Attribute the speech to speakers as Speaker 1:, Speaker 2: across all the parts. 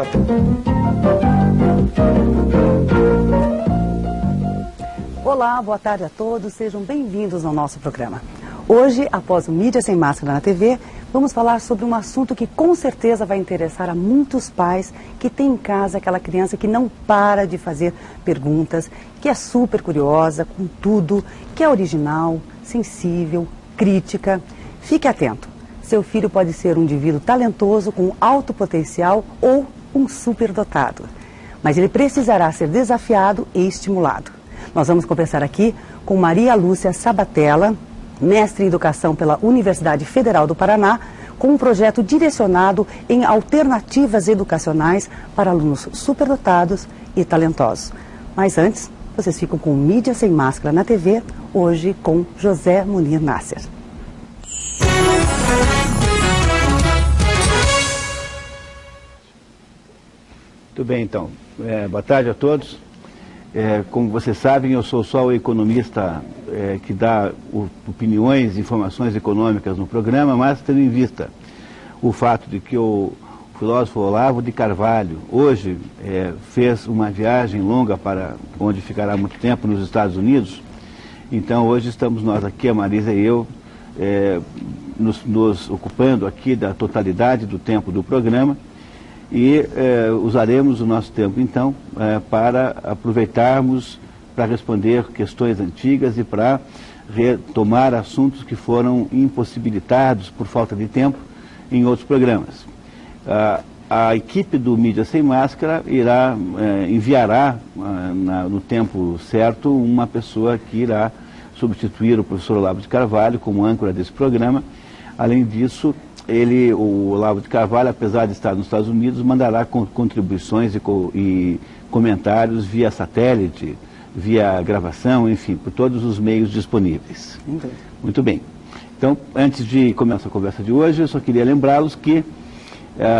Speaker 1: volta.
Speaker 2: Olá, boa tarde a todos, sejam bem-vindos ao nosso programa. Hoje, após o Mídia Sem Máscara na TV, vamos falar sobre um assunto que com certeza vai interessar a muitos pais que têm em casa aquela criança que não para de fazer perguntas, que é super curiosa com tudo, que é original, sensível, crítica. Fique atento, seu filho pode ser um indivíduo talentoso com alto potencial ou um superdotado, mas ele precisará ser desafiado e estimulado. Nós vamos conversar aqui com Maria Lúcia Sabatella, mestre em Educação pela Universidade Federal do Paraná, com um projeto direcionado em alternativas educacionais para alunos superdotados e talentosos. Mas antes, vocês ficam com Mídia Sem Máscara na TV, hoje com José Munir Nasser.
Speaker 3: Muito bem, então. Boa tarde a todos. Como vocês sabem, eu sou só o economista que dá opiniões, informações econômicas no programa, mas tendo em vista o fato de que o filósofo Olavo de Carvalho hoje fez uma viagem longa para onde ficará muito tempo, nos Estados Unidos. Então hoje estamos nós aqui, a Marisa e eu, nos ocupando aqui da totalidade do tempo do programa. E usaremos o nosso tempo, então, para aproveitarmos para responder questões antigas e para retomar assuntos que foram impossibilitados por falta de tempo em outros programas. A equipe do Mídia Sem Máscara enviará no tempo certo uma pessoa que irá substituir o professor Olavo de Carvalho como âncora desse programa. Além disso, o Olavo de Carvalho, apesar de estar nos Estados Unidos, mandará contribuições e comentários via satélite, via gravação, enfim, por todos os meios disponíveis. Muito bem. Então, antes de começar a conversa de hoje, eu só queria lembrá-los que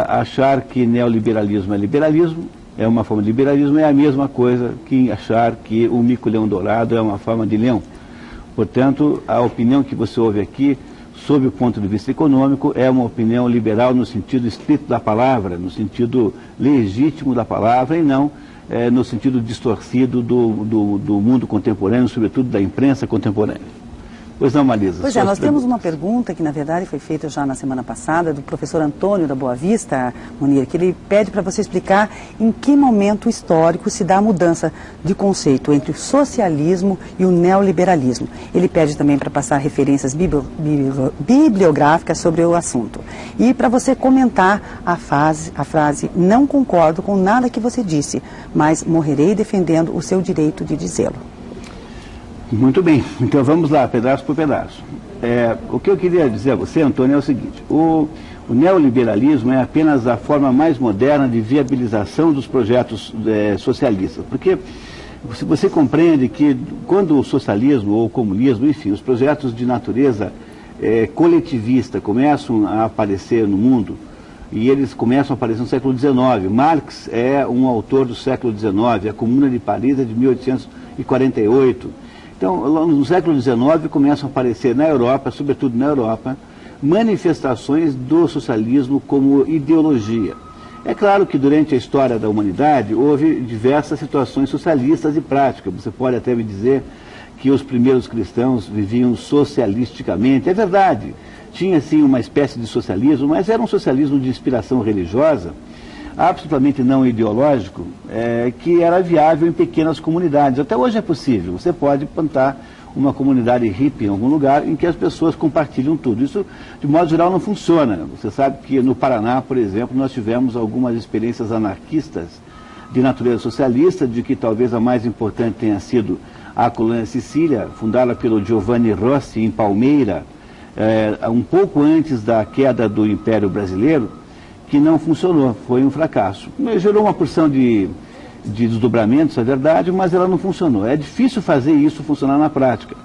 Speaker 3: achar que neoliberalismo é liberalismo, é uma forma de liberalismo, é a mesma coisa que achar que o mico-leão dourado é uma forma de leão. Portanto, a opinião que você ouve aqui, sob o ponto de vista econômico, é uma opinião liberal no sentido estrito da palavra, no sentido legítimo da palavra e não no sentido distorcido do mundo contemporâneo, sobretudo da imprensa contemporânea. Pois não, Marisa?
Speaker 2: Pois nós temos uma pergunta que, na verdade, foi feita já na semana passada, do professor Antônio da Boa Vista, Munir, que ele pede para você explicar em que momento histórico se dá a mudança de conceito entre o socialismo e o neoliberalismo. Ele pede também para passar referências bibliográficas sobre o assunto. E para você comentar a frase, não concordo com nada que você disse, mas morrerei defendendo o seu direito de dizê-lo.
Speaker 3: Muito bem, então vamos lá, pedaço por pedaço. O que eu queria dizer a você, Antônio, é o seguinte: o neoliberalismo é apenas a forma mais moderna de viabilização dos projetos socialistas, porque você compreende que quando o socialismo ou o comunismo, enfim, os projetos de natureza coletivista começam a aparecer no mundo, e eles começam a aparecer no século XIX. Marx é um autor do século XIX, a Comuna de Paris é de 1848. Então, no século XIX começam a aparecer na Europa, sobretudo na Europa, manifestações do socialismo como ideologia. É claro que durante a história da humanidade houve diversas situações socialistas e práticas. Você pode até me dizer que os primeiros cristãos viviam socialisticamente. É verdade, tinha sim uma espécie de socialismo, mas era um socialismo de inspiração religiosa, absolutamente não ideológico, que era viável em pequenas comunidades. Até hoje é possível. Você pode plantar uma comunidade hippie em algum lugar em que as pessoas compartilham tudo. Isso, de modo geral, não funciona. Você sabe que no Paraná, por exemplo, nós tivemos algumas experiências anarquistas de natureza socialista, de que talvez a mais importante tenha sido a Colônia Sicília, fundada pelo Giovanni Rossi em Palmeira, um pouco antes da queda do Império Brasileiro, que não funcionou, foi um fracasso. Gerou uma porção de desdobramentos, é verdade, mas ela não funcionou. É difícil fazer isso funcionar na prática.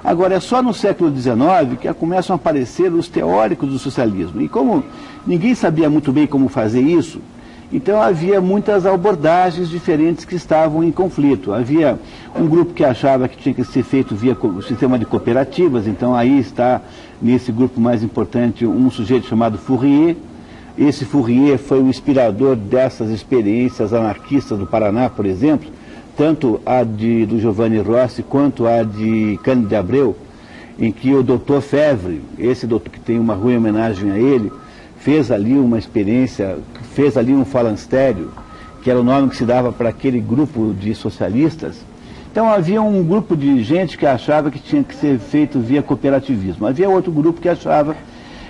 Speaker 3: Agora, é só no século XIX que começam a aparecer os teóricos do socialismo. E como ninguém sabia muito bem como fazer isso, então havia muitas abordagens diferentes que estavam em conflito. Havia um grupo que achava que tinha que ser feito via o sistema de cooperativas, então aí está, nesse grupo mais importante, um sujeito chamado Fourier. esse Fourier foi o inspirador dessas experiências anarquistas do Paraná, por exemplo, tanto a do Giovanni Rossi quanto a de Cândido de Abreu, em que o Dr. Fevre, esse doutor que tem uma ruim homenagem a ele, fez ali uma experiência, fez ali um falanstério, que era o nome que se dava para aquele grupo de socialistas. Então havia um grupo de gente que achava que tinha que ser feito via cooperativismo. Havia outro grupo que achava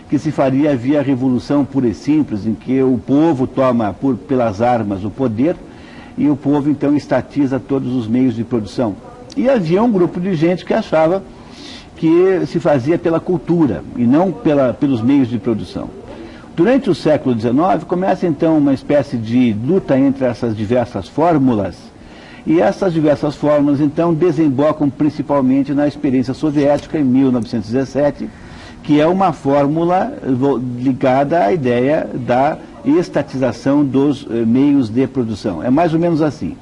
Speaker 3: que se faria via revolução pura e simples, em que o povo toma pelas armas o poder e o povo então estatiza todos os meios de produção. E havia um grupo de gente que achava que se fazia pela cultura e não pelos meios de produção. Durante o século XIX começa então uma espécie de luta entre essas diversas fórmulas, e essas diversas fórmulas então desembocam principalmente na experiência soviética em 1917, que é uma fórmula ligada à ideia da estatização dos meios de produção. É mais ou menos assim.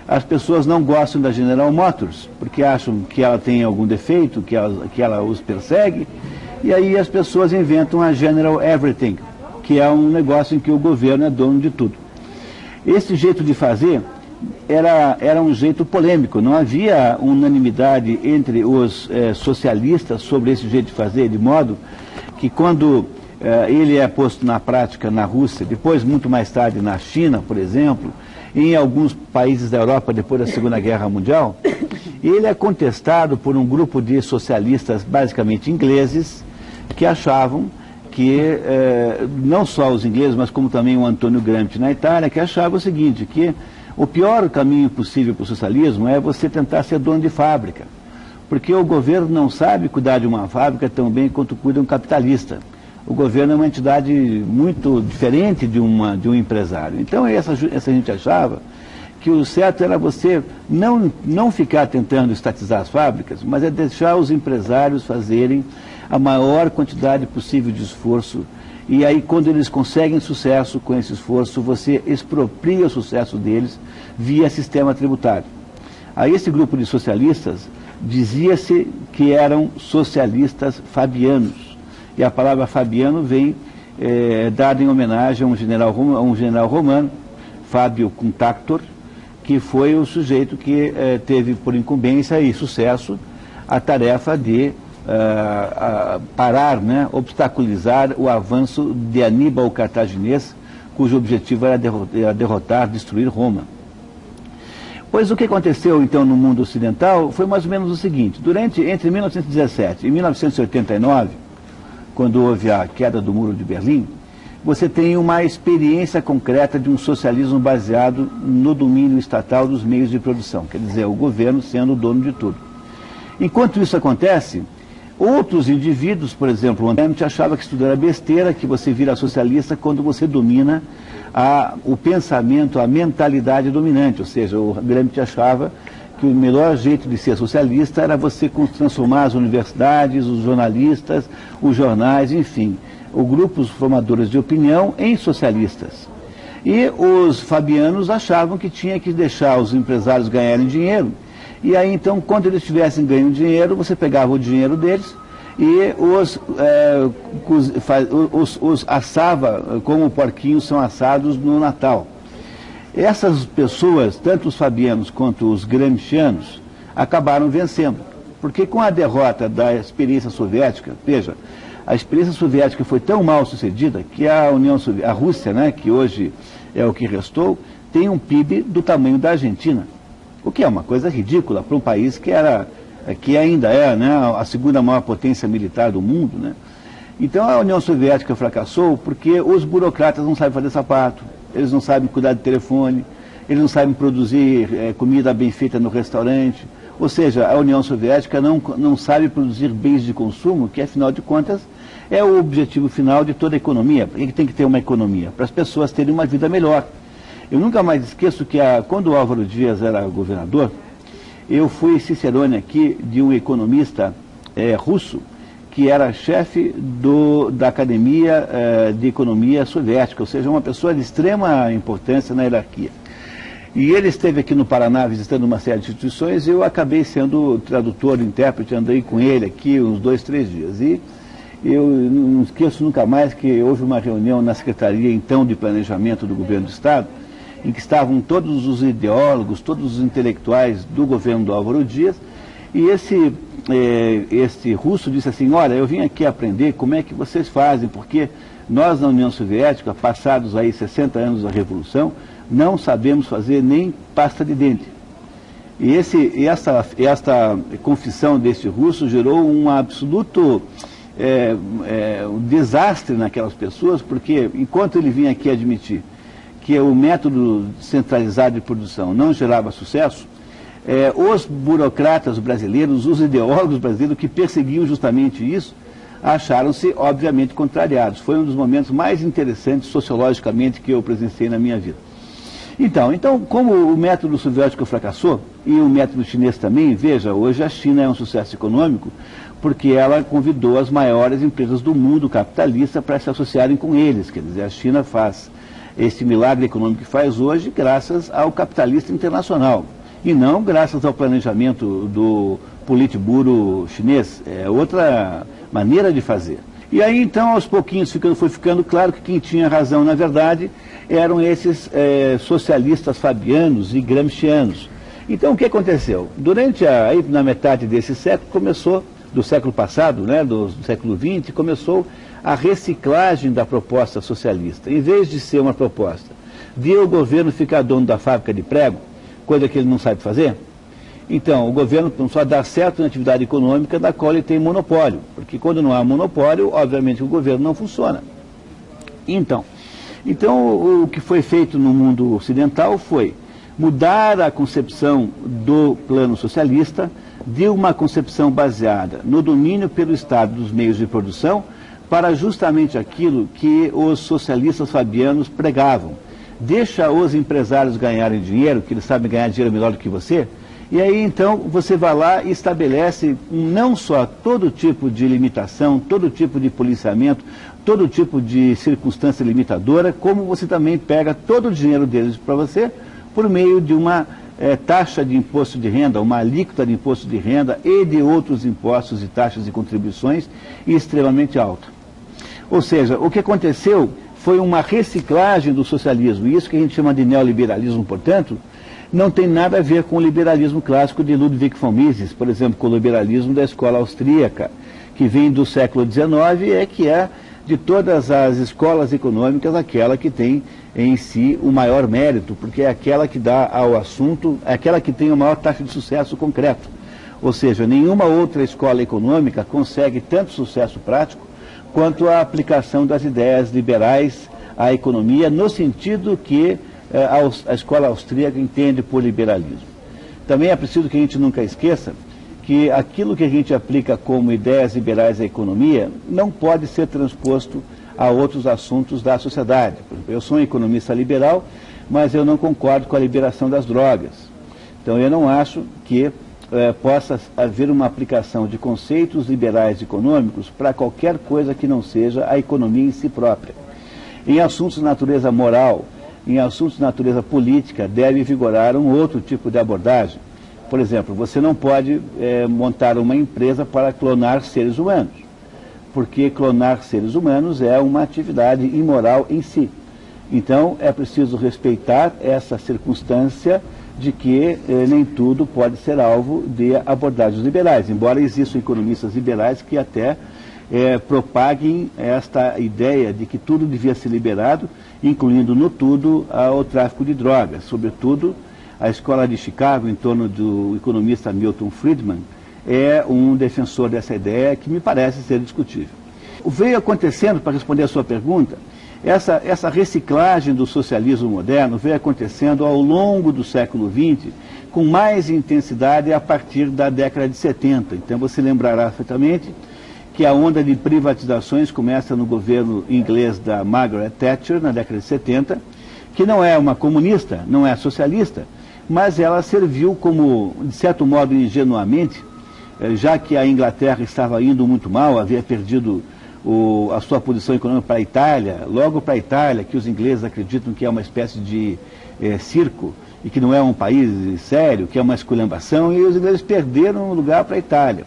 Speaker 3: As pessoas não gostam da General Motors, porque acham que ela tem algum defeito, que ela os persegue, e aí as pessoas inventam a General Everything, que é um negócio em que o governo é dono de tudo. Esse jeito de fazer era um jeito polêmico, não havia unanimidade entre os socialistas sobre esse jeito de fazer, de modo que quando ele é posto na prática na Rússia, depois muito mais tarde na China, por exemplo, em alguns países da Europa depois da Segunda Guerra Mundial, ele é contestado por um grupo de socialistas basicamente ingleses que achavam que, não só os ingleses, mas como também o Antônio Gramsci na Itália, que achava o seguinte, que o pior caminho possível para o socialismo é você tentar ser dono de fábrica, porque o governo não sabe cuidar de uma fábrica tão bem quanto cuida um capitalista. O governo é uma entidade muito diferente de um empresário. Então essa gente achava que o certo era você não ficar tentando estatizar as fábricas, mas é deixar os empresários fazerem a maior quantidade possível de esforço, e aí quando eles conseguem sucesso com esse esforço, você expropria o sucesso deles via sistema tributário. A esse grupo de socialistas dizia-se que eram socialistas fabianos, e a palavra fabiano vem dada em homenagem a um general romano, Fábio Cunctator, que foi o sujeito que teve por incumbência e sucesso a tarefa de parar, obstaculizar o avanço de Aníbal Cartaginês, cujo objetivo era derrotar, destruir Roma. Pois o que aconteceu então no mundo ocidental foi mais ou menos o seguinte: entre 1917 e 1989, quando houve a queda do Muro de Berlim, você tem uma experiência concreta de um socialismo baseado no domínio estatal dos meios de produção, quer dizer, o governo sendo o dono de tudo. Enquanto isso acontece, outros indivíduos, por exemplo, o Gramsci achava que isso era besteira, que você vira socialista quando você domina o pensamento, a mentalidade dominante, ou seja, o Gramsci achava que o melhor jeito de ser socialista era você transformar as universidades, os jornalistas, os jornais, enfim, os grupos formadores de opinião em socialistas. E os fabianos achavam que tinha que deixar os empresários ganharem dinheiro, e aí então, quando eles tivessem ganho dinheiro, você pegava o dinheiro deles e os assava como porquinhos são assados no Natal. Essas pessoas, tanto os fabianos quanto os gramscianos, acabaram vencendo, porque com a derrota da experiência soviética, veja, a experiência soviética foi tão mal sucedida que a Rússia, que hoje é o que restou, tem um PIB do tamanho da Argentina, o que é uma coisa ridícula para um país que ainda é a segunda maior potência militar do mundo. Então a União Soviética fracassou porque os burocratas não sabem fazer sapato, eles não sabem cuidar de telefone, eles não sabem produzir comida bem feita no restaurante, ou seja, a União Soviética não sabe produzir bens de consumo, que afinal de contas é o objetivo final de toda a economia. Por que tem que ter uma economia? Para as pessoas terem uma vida melhor. Eu nunca mais esqueço que quando o Álvaro Dias era governador, eu fui cicerone aqui de um economista russo, que era chefe da Academia de Economia Soviética, ou seja, uma pessoa de extrema importância na hierarquia. E ele esteve aqui no Paraná visitando uma série de instituições, e eu acabei sendo tradutor, intérprete, andei com ele aqui uns 2, 3 dias. E Eu não esqueço nunca mais que houve uma reunião na Secretaria, então, de Planejamento do Governo do Estado, em que estavam todos os ideólogos, todos os intelectuais do governo do Álvaro Dias, e esse russo disse assim: olha, eu vim aqui aprender como é que vocês fazem, porque nós na União Soviética, passados aí 60 anos da Revolução, não sabemos fazer nem pasta de dente. E esta confissão desse russo gerou um absoluto um desastre naquelas pessoas, porque enquanto ele vinha aqui admitir que o método centralizado de produção não gerava sucesso, os burocratas brasileiros, os ideólogos brasileiros que perseguiam justamente isso, acharam-se obviamente contrariados. Foi um dos momentos mais interessantes sociologicamente que eu presenciei na minha vida. Então, como o método soviético fracassou, e o método chinês também, veja, hoje a China é um sucesso econômico, porque ela convidou as maiores empresas do mundo capitalista para se associarem com eles. Quer dizer, a China faz esse milagre econômico que faz hoje graças ao capitalista internacional, e não graças ao planejamento do Politburo chinês. É outra maneira de fazer. E aí, então, aos pouquinhos foi ficando claro que quem tinha razão, na verdade, eram esses socialistas fabianos e gramscianos. Então, o que aconteceu? Aí, na metade desse século, do século passado, né, do século XX, começou a reciclagem da proposta socialista. Em vez de ser uma proposta de o governo ficar dono da fábrica de prego, coisa que ele não sabe fazer, então o governo só dá certo na atividade econômica da qual ele tem monopólio, porque quando não há monopólio, obviamente o governo não funciona. Então o que foi feito no mundo ocidental foi mudar a concepção do plano socialista de uma concepção baseada no domínio pelo Estado dos meios de produção para justamente aquilo que os socialistas fabianos pregavam. Deixa os empresários ganharem dinheiro, que eles sabem ganhar dinheiro melhor do que você, e aí então você vai lá e estabelece não só todo tipo de limitação, todo tipo de policiamento, todo tipo de circunstância limitadora, como você também pega todo o dinheiro deles para você por meio de uma taxa de imposto de renda, uma alíquota de imposto de renda e de outros impostos e taxas e contribuições extremamente alta. Ou seja, o que aconteceu foi uma reciclagem do socialismo, e isso que a gente chama de neoliberalismo, portanto, não tem nada a ver com o liberalismo clássico de Ludwig von Mises, por exemplo, com o liberalismo da escola austríaca, que vem do século XIX, que é de todas as escolas econômicas aquela que tem em si o maior mérito, porque é aquela que dá ao assunto, é aquela que tem a maior taxa de sucesso concreto. Ou seja, nenhuma outra escola econômica consegue tanto sucesso prático quanto a aplicação das ideias liberais à economia, no sentido que a escola austríaca entende por liberalismo. Também é preciso que a gente nunca esqueça que aquilo que a gente aplica como ideias liberais à economia não pode ser transposto a outros assuntos da sociedade. Por exemplo, eu sou um economista liberal, mas eu não concordo com a liberação das drogas. Então eu não acho que possa haver uma aplicação de conceitos liberais econômicos para qualquer coisa que não seja a economia em si própria. Em assuntos de natureza moral, em assuntos de natureza política, deve vigorar um outro tipo de abordagem. Por exemplo, você não pode montar uma empresa para clonar seres humanos, porque clonar seres humanos é uma atividade imoral em si. Então, é preciso respeitar essa circunstância de que nem tudo pode ser alvo de abordagens liberais, embora existam economistas liberais que até propaguem esta ideia de que tudo devia ser liberado, incluindo no tudo o tráfico de drogas. Sobretudo, a escola de Chicago, em torno do economista Milton Friedman, é um defensor dessa ideia que me parece ser discutível. Veio acontecendo, para responder a sua pergunta, essa reciclagem do socialismo moderno veio acontecendo ao longo do século XX, com mais intensidade a partir da década de 70. Então você lembrará perfeitamente que a onda de privatizações começa no governo inglês da Margaret Thatcher, na década de 70, que não é uma comunista, não é socialista, mas ela serviu como, de certo modo, ingenuamente, já que a Inglaterra estava indo muito mal, havia perdido a sua posição econômica para a Itália, logo para a Itália, que os ingleses acreditam que é uma espécie de circo e que não é um país sério, que é uma esculhambação, e os ingleses perderam o lugar para a Itália.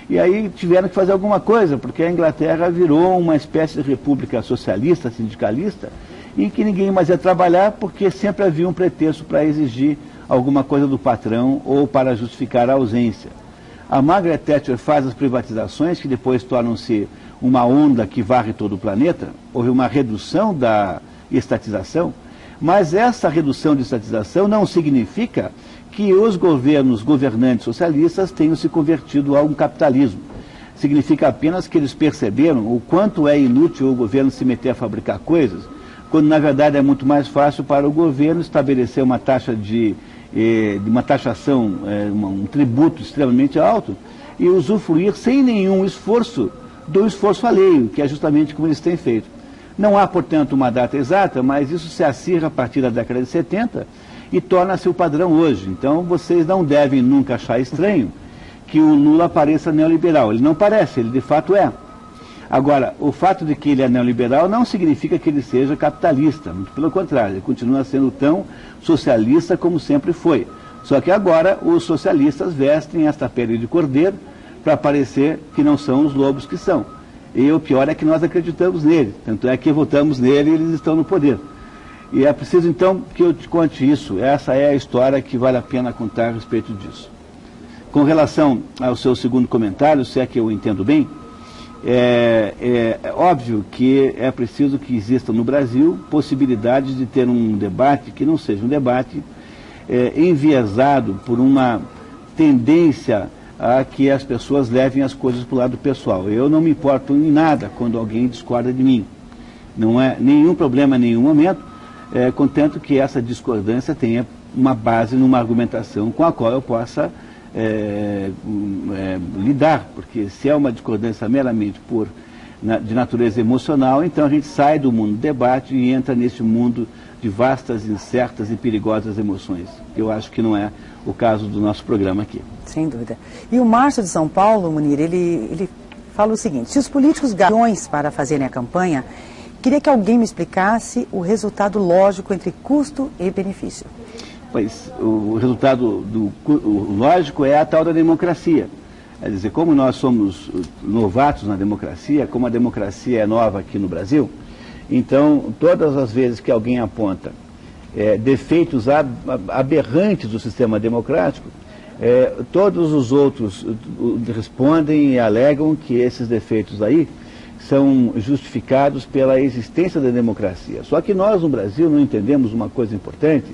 Speaker 3: E aí tiveram que fazer alguma coisa, porque a Inglaterra virou uma espécie de república socialista, sindicalista, em que ninguém mais ia trabalhar porque sempre havia um pretexto para exigir alguma coisa do patrão ou para justificar a ausência. A Margaret Thatcher faz as privatizações que depois tornam-se uma onda que varre todo o planeta. Houve uma redução da estatização, mas essa redução de estatização não significa que os governantes socialistas tenham se convertido a um capitalismo. Significa apenas que eles perceberam o quanto é inútil o governo se meter a fabricar coisas, quando na verdade é muito mais fácil para o governo estabelecer uma taxa de uma taxação, um tributo extremamente alto e usufruir sem nenhum esforço do esforço alheio, que é justamente como eles têm feito. Não há, portanto, uma data exata, mas isso se acirra a partir da década de 70 e torna-se o padrão hoje. Então, vocês não devem nunca achar estranho que o Lula pareça neoliberal. Ele não parece, ele de fato é. Agora, o fato de que ele é neoliberal não significa que ele seja capitalista, muito pelo contrário, ele continua sendo tão socialista como sempre foi. Só que agora os socialistas vestem esta pele de cordeiro para parecer que não são os lobos que são. E o pior é que nós acreditamos nele, tanto é que votamos nele e eles estão no poder. E é preciso então que eu te conte isso, essa é a história que vale a pena contar a respeito disso. Com relação ao seu segundo comentário, se é que eu entendo bem, é óbvio que é preciso que exista no Brasil possibilidades de ter um debate que não seja um debate enviesado por uma tendência a que as pessoas levem as coisas para o lado pessoal. Eu não me importo em nada quando alguém discorda de mim. Não é nenhum problema em nenhum momento, contanto que essa discordância tenha uma base numa argumentação com a qual eu possa lidar, porque se é uma discordância meramente de natureza emocional, então a gente sai do mundo do debate e entra nesse mundo de vastas, incertas e perigosas emoções. Eu acho que não é o caso do nosso programa aqui.
Speaker 2: Sem dúvida. E o Márcio de São Paulo, Munir, ele fala o seguinte: se os políticos ganham para fazerem a campanha, queria que alguém me explicasse o resultado lógico entre custo e benefício.
Speaker 3: Pois, o resultado lógico é a tal da democracia. Quer dizer, como nós somos novatos na democracia, como a democracia é nova aqui no Brasil, então todas as vezes que alguém aponta defeitos aberrantes do sistema democrático, todos os outros respondem e alegam que esses defeitos aí são justificados pela existência da democracia. Só que nós no Brasil não entendemos uma coisa importante,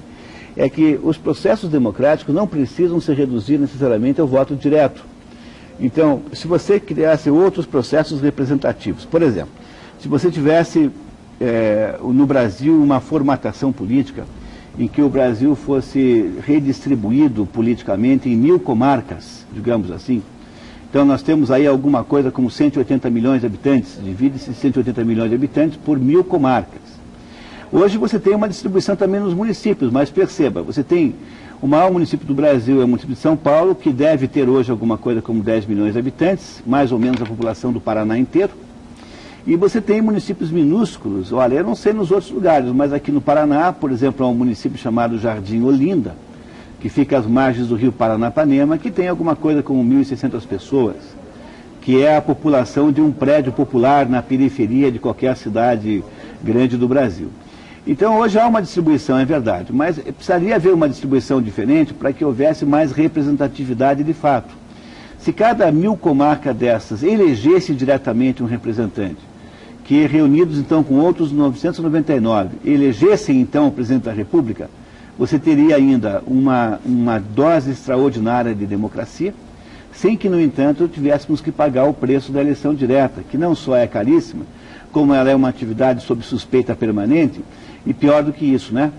Speaker 3: é que os processos democráticos não precisam se reduzir necessariamente ao voto direto. Então, se você criasse outros processos representativos, por exemplo, se você tivesse no Brasil uma formatação política em que o Brasil fosse redistribuído politicamente em 1000 comarcas, digamos assim, então nós temos aí alguma coisa como 180 milhões de habitantes, divide-se 180 milhões de habitantes por 1000 comarcas. Hoje você tem uma distribuição também nos municípios, mas perceba, você tem o maior município do Brasil, é o município de São Paulo, que deve ter hoje alguma coisa como 10 milhões de habitantes, mais ou menos a população do Paraná inteiro. E você tem municípios minúsculos, olha, eu não sei nos outros lugares, mas aqui no Paraná, por exemplo, há um município chamado Jardim Olinda, que fica às margens do rio Paranapanema, que tem alguma coisa como 1.600 pessoas, que é a população de um prédio popular na periferia de qualquer cidade grande do Brasil. Então hoje há uma distribuição, é verdade, mas precisaria haver uma distribuição diferente para que houvesse mais representatividade de fato. Se cada 1000 comarcas dessas elegesse diretamente um representante, que reunidos então com outros 999, elegessem então o presidente da República, você teria ainda uma dose extraordinária de democracia, sem que, no entanto, tivéssemos que pagar o preço da eleição direta, que não só é caríssima, como ela é uma atividade sob suspeita permanente, e pior do que isso, né?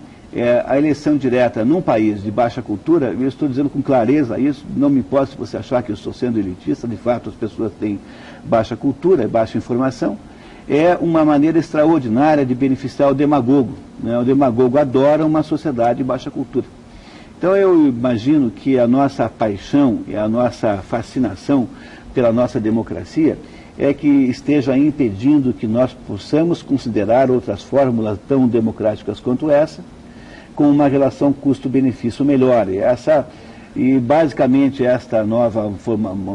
Speaker 3: A eleição direta num país de baixa cultura, eu estou dizendo com clareza isso, não me importa se você achar que eu estou sendo elitista, de fato as pessoas têm baixa cultura, baixa informação, é uma maneira extraordinária de beneficiar o demagogo, né? O demagogo adora uma sociedade de baixa cultura. Então eu imagino que a nossa paixão e a nossa fascinação pela nossa democracia é que esteja impedindo que nós possamos considerar outras fórmulas tão democráticas quanto essa, com uma relação custo-benefício melhor. E essa E basicamente esta nova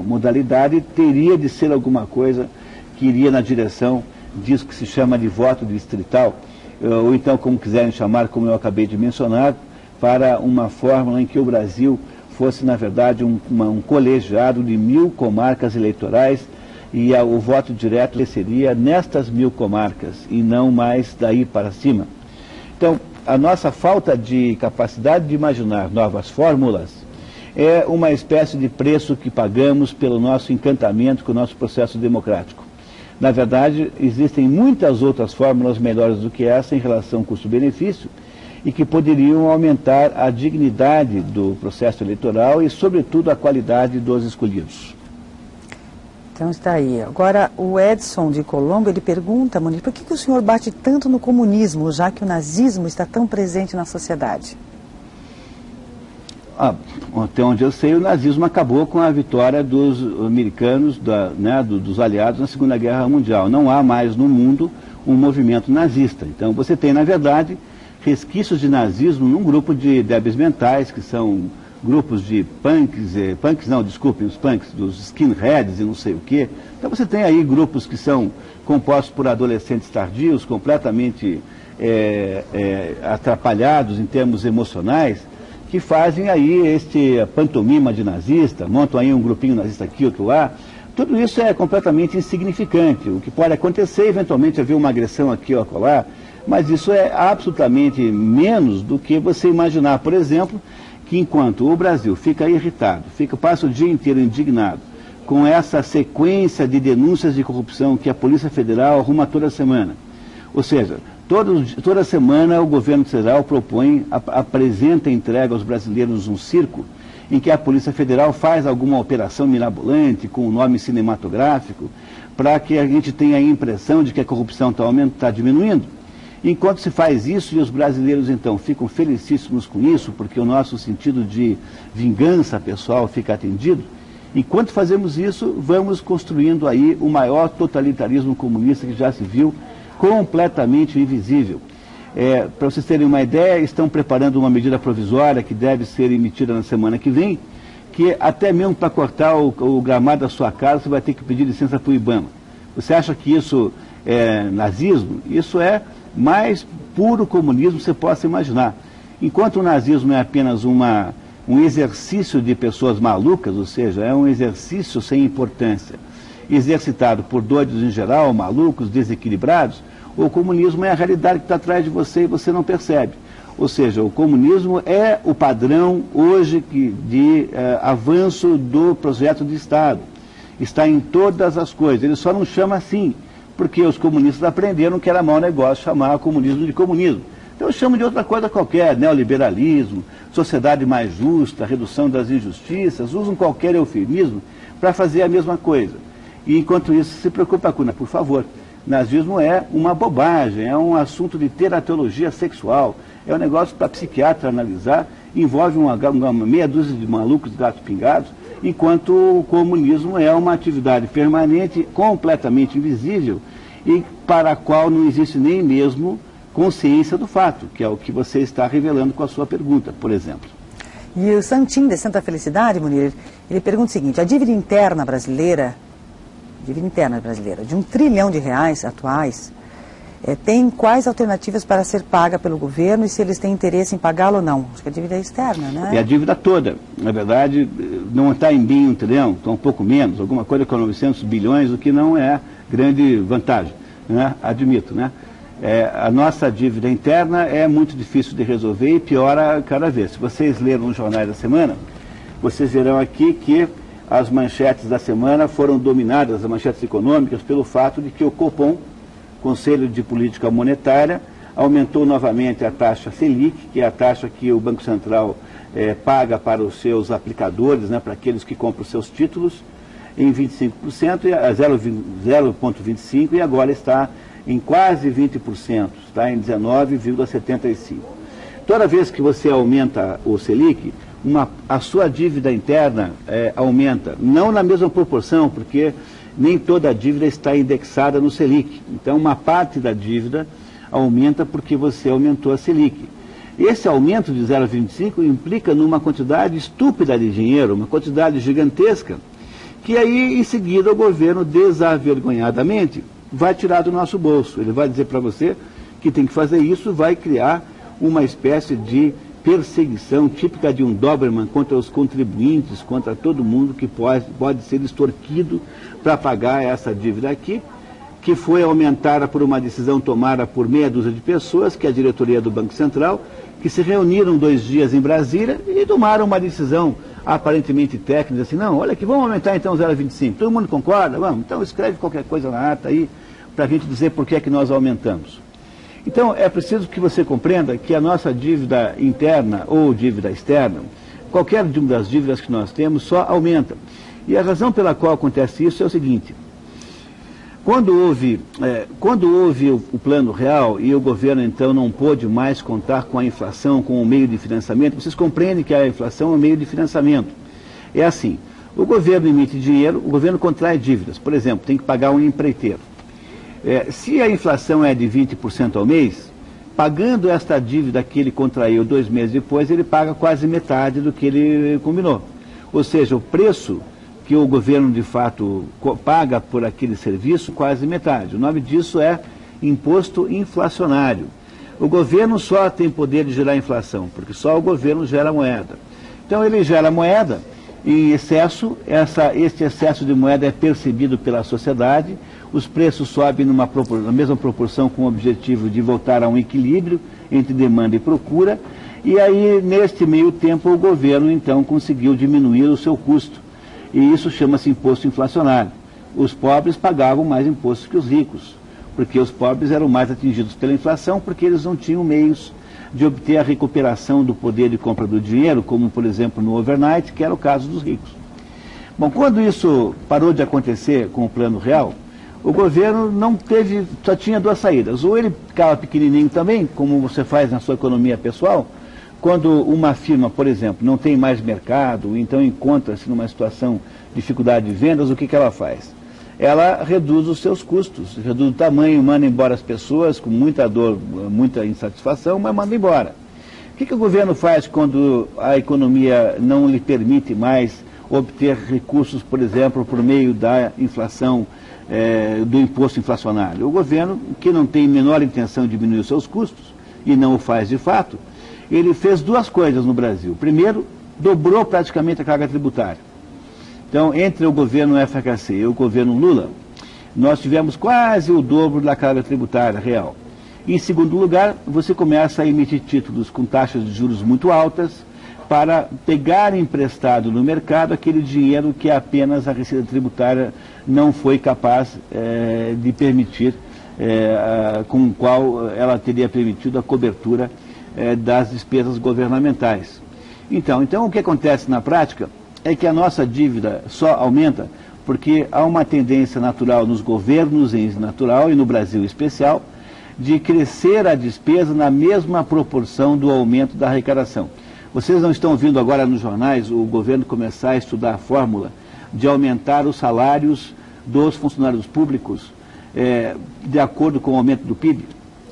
Speaker 3: modalidade teria de ser alguma coisa que iria na direção disso que se chama de voto distrital, ou então, como quiserem chamar, como eu acabei de mencionar, para uma fórmula em que o Brasil fosse, na verdade, um colegiado de 1000 comarcas eleitorais, e o voto direto seria nestas 1000 comarcas e não mais daí para cima. Então, a nossa falta de capacidade de imaginar novas fórmulas é uma espécie de preço que pagamos pelo nosso encantamento com o nosso processo democrático. Na verdade, existem muitas outras fórmulas melhores do que essa em relação ao custo-benefício e que poderiam aumentar a dignidade do processo eleitoral e, sobretudo, a qualidade dos escolhidos.
Speaker 2: Então está aí. Agora, o Edson de Colombo, ele pergunta, Munir, por que o senhor bate tanto no comunismo, já que o nazismo está tão presente na sociedade? Até onde eu sei, o nazismo acabou com a vitória dos americanos, dos aliados na Segunda Guerra Mundial. Não há mais no mundo um movimento nazista. Então você tem, na verdade, resquícios de nazismo num grupo de débeis mentais, que são grupos de dos skinheads e não sei o quê. Então você tem aí grupos que são compostos por adolescentes tardios, completamente atrapalhados em termos emocionais, que fazem aí a pantomima de nazista, montam aí um grupinho nazista aqui, outro lá. Tudo isso é completamente insignificante. O que pode acontecer, eventualmente, é haver uma agressão aqui ou acolá, mas isso é absolutamente menos do que você imaginar, por exemplo, que enquanto o Brasil fica irritado, passa o dia inteiro indignado com essa sequência de denúncias de corrupção que a Polícia Federal arruma toda semana, ou seja, toda semana o governo federal apresenta e entrega aos brasileiros um circo em que a Polícia Federal faz alguma operação mirabolante com um nome cinematográfico para que a gente tenha a impressão de que a corrupção está diminuindo. Enquanto se faz isso e os brasileiros então ficam felicíssimos com isso, porque o nosso sentido de vingança pessoal fica atendido, enquanto fazemos isso, vamos construindo aí o maior totalitarismo comunista que já se viu, completamente invisível. Para vocês terem uma ideia, estão preparando uma medida provisória que deve ser emitida na semana que vem, que até mesmo para cortar o gramado da sua casa você vai ter que pedir licença para o IBAMA. Você acha que isso é nazismo? Isso é mais puro comunismo que você possa imaginar. Enquanto o nazismo é apenas um exercício de pessoas malucas, ou seja, é um exercício sem importância, exercitado por doidos em geral, malucos, desequilibrados, o comunismo é a realidade que está atrás de você e você não percebe. Ou seja, o comunismo é o padrão hoje de avanço do projeto de Estado. Está em todas as coisas. Ele só não chama assim, porque os comunistas aprenderam que era mau negócio chamar comunismo de comunismo. Então chamam de outra coisa qualquer, neoliberalismo, sociedade mais justa, redução das injustiças, usam qualquer eufemismo para fazer a mesma coisa. E enquanto isso se preocupa com, por favor, nazismo é uma bobagem, é um assunto de teratologia sexual, é um negócio para psiquiatra analisar, envolve uma meia dúzia de malucos gatos pingados, enquanto o comunismo é uma atividade permanente, completamente invisível, e para a qual não existe nem mesmo consciência do fato, que é o que você está revelando com a sua pergunta, por exemplo. E o Santim de Santa Felicidade, Munir, ele pergunta o seguinte: a dívida interna brasileira de R$1 trilhão atuais, tem quais alternativas para ser paga pelo governo e se eles têm interesse em pagá-lo ou não? Acho que a dívida é externa, né?
Speaker 3: É a dívida toda. Na verdade, não está em bem 1 trilhão, está um pouco menos, alguma coisa com 900 bilhões, o que não é grande vantagem, né? Admito, né? A nossa dívida interna é muito difícil de resolver e piora cada vez. Se vocês leram os jornais da semana, vocês verão aqui que as manchetes da semana foram dominadas, as manchetes econômicas, pelo fato de que o Copom, Conselho de Política Monetária, aumentou novamente a taxa Selic, que é a taxa que o Banco Central paga para os seus aplicadores, né, para aqueles que compram os seus títulos, em 25%, 0,25%, e agora está em quase 20%, está em 19,75%. Toda vez que você aumenta o Selic, a sua dívida interna aumenta, não na mesma proporção, porque nem toda a dívida está indexada no Selic. Então, uma parte da dívida aumenta porque você aumentou a Selic. Esse aumento de 0,25 implica numa quantidade estúpida de dinheiro, uma quantidade gigantesca, que aí, em seguida, o governo, desavergonhadamente, vai tirar do nosso bolso. Ele vai dizer para você que tem que fazer isso, vai criar uma espécie de perseguição típica de um Doberman contra os contribuintes, contra todo mundo que pode ser extorquido para pagar essa dívida aqui, que foi aumentada por uma decisão tomada por meia dúzia de pessoas, que é a diretoria do Banco Central, que se reuniram 2 dias em Brasília e tomaram uma decisão aparentemente técnica, assim, não, olha aqui, vamos aumentar então 0,25, todo mundo concorda? Vamos, então escreve qualquer coisa na ata aí, para a gente dizer por que é que nós aumentamos. Então, é preciso que você compreenda que a nossa dívida interna ou dívida externa, qualquer das dívidas que nós temos, só aumenta. E a razão pela qual acontece isso é o seguinte: quando houve o Plano Real e o governo, então, não pôde mais contar com a inflação, com o meio de financiamento, vocês compreendem que a inflação é um meio de financiamento. É assim, o governo emite dinheiro, o governo contrai dívidas. Por exemplo, tem que pagar um empreiteiro. Se a inflação é de 20% ao mês, pagando esta dívida que ele contraiu 2 meses depois, ele paga quase metade do que ele combinou. Ou seja, o preço que o governo de fato paga por aquele serviço, quase metade. O nome disso é imposto inflacionário. O governo só tem poder de gerar inflação, porque só o governo gera moeda. Então ele gera moeda em excesso, este excesso de moeda é percebido pela sociedade, os preços sobem na mesma proporção com o objetivo de voltar a um equilíbrio entre demanda e procura, e aí neste meio tempo o governo então conseguiu diminuir o seu custo, e isso chama-se imposto inflacionário. Os pobres pagavam mais impostos que os ricos, porque os pobres eram mais atingidos pela inflação, porque eles não tinham meios de obter a recuperação do poder de compra do dinheiro, como por exemplo no overnight, que era o caso dos ricos. Bom, quando isso parou de acontecer com o Plano Real, o governo só tinha 2 saídas. Ou ele ficava pequenininho também, como você faz na sua economia pessoal, quando uma firma, por exemplo, não tem mais mercado, então encontra-se numa situação de dificuldade de vendas, o que ela faz? Ela reduz os seus custos, reduz o tamanho, manda embora as pessoas com muita dor, muita insatisfação, mas manda embora. O que o governo faz quando a economia não lhe permite mais obter recursos, por exemplo, por meio da inflação, do imposto inflacionário? O governo, que não tem menor intenção de diminuir os seus custos, e não o faz de fato, ele fez 2 coisas no Brasil. Primeiro, dobrou praticamente a carga tributária. Então, entre o governo FHC e o governo Lula, nós tivemos quase o dobro da carga tributária real. Em segundo lugar, você começa a emitir títulos com taxas de juros muito altas para pegar emprestado no mercado aquele dinheiro que apenas a Receita Tributária não foi capaz de permitir, com o qual ela teria permitido a cobertura das despesas governamentais. Então, o que acontece na prática é que a nossa dívida só aumenta porque há uma tendência natural nos governos em natural e no Brasil em especial de crescer a despesa na mesma proporção do aumento da arrecadação. Vocês não estão ouvindo agora nos jornais o governo começar a estudar a fórmula de aumentar os salários dos funcionários públicos de acordo com o aumento do PIB?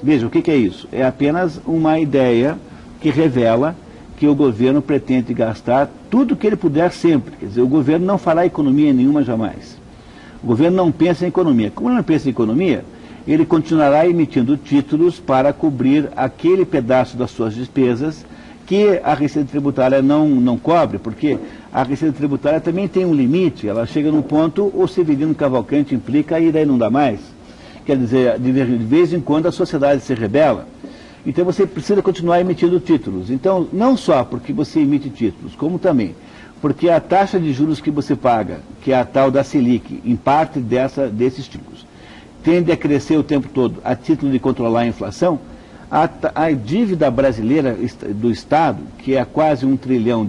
Speaker 3: Veja, o que é isso? É apenas uma ideia que revela que o governo pretende gastar tudo que ele puder sempre. Quer dizer, o governo não fará economia nenhuma jamais. O governo não pensa em economia. Como ele não pensa em economia, ele continuará emitindo títulos para cobrir aquele pedaço das suas despesas que a Receita Tributária não cobre, porque a Receita Tributária também tem um limite, ela chega num ponto, o Severino Cavalcante implica e daí não dá mais. Quer dizer, de vez em quando a sociedade se rebela. Então você precisa continuar emitindo títulos. Então, não só porque você emite títulos, como também porque a taxa de juros que você paga, que é a tal da Selic, em parte desses títulos, tende a crescer o tempo todo a título de controlar a inflação. A dívida brasileira do Estado, que é quase R$1 trilhão,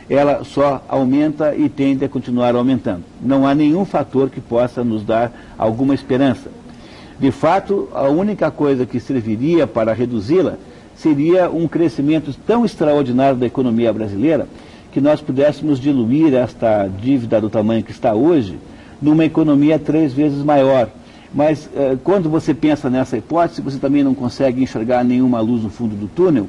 Speaker 3: ela só aumenta e tende a continuar aumentando. Não há nenhum fator que possa nos dar alguma esperança. De fato, a única coisa que serviria para reduzi-la seria um crescimento tão extraordinário da economia brasileira que nós pudéssemos diluir esta dívida do tamanho que está hoje numa economia 3 vezes maior. Mas quando você pensa nessa hipótese, você também não consegue enxergar nenhuma luz no fundo do túnel,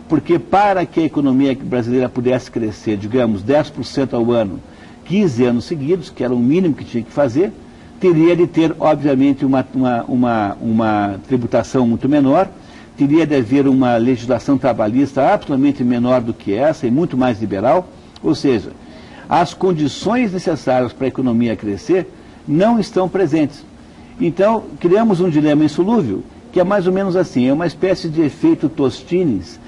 Speaker 3: porque para que a economia brasileira pudesse crescer, digamos, 10% ao ano, 15 anos seguidos, que era o mínimo que tinha que fazer, teria de ter, obviamente, uma tributação muito menor, teria de haver uma legislação trabalhista absolutamente menor do que essa e muito mais liberal, ou seja, as condições necessárias para a economia crescer não estão presentes. Então, criamos um dilema insolúvel, que é mais ou menos assim, é uma espécie de efeito Tostines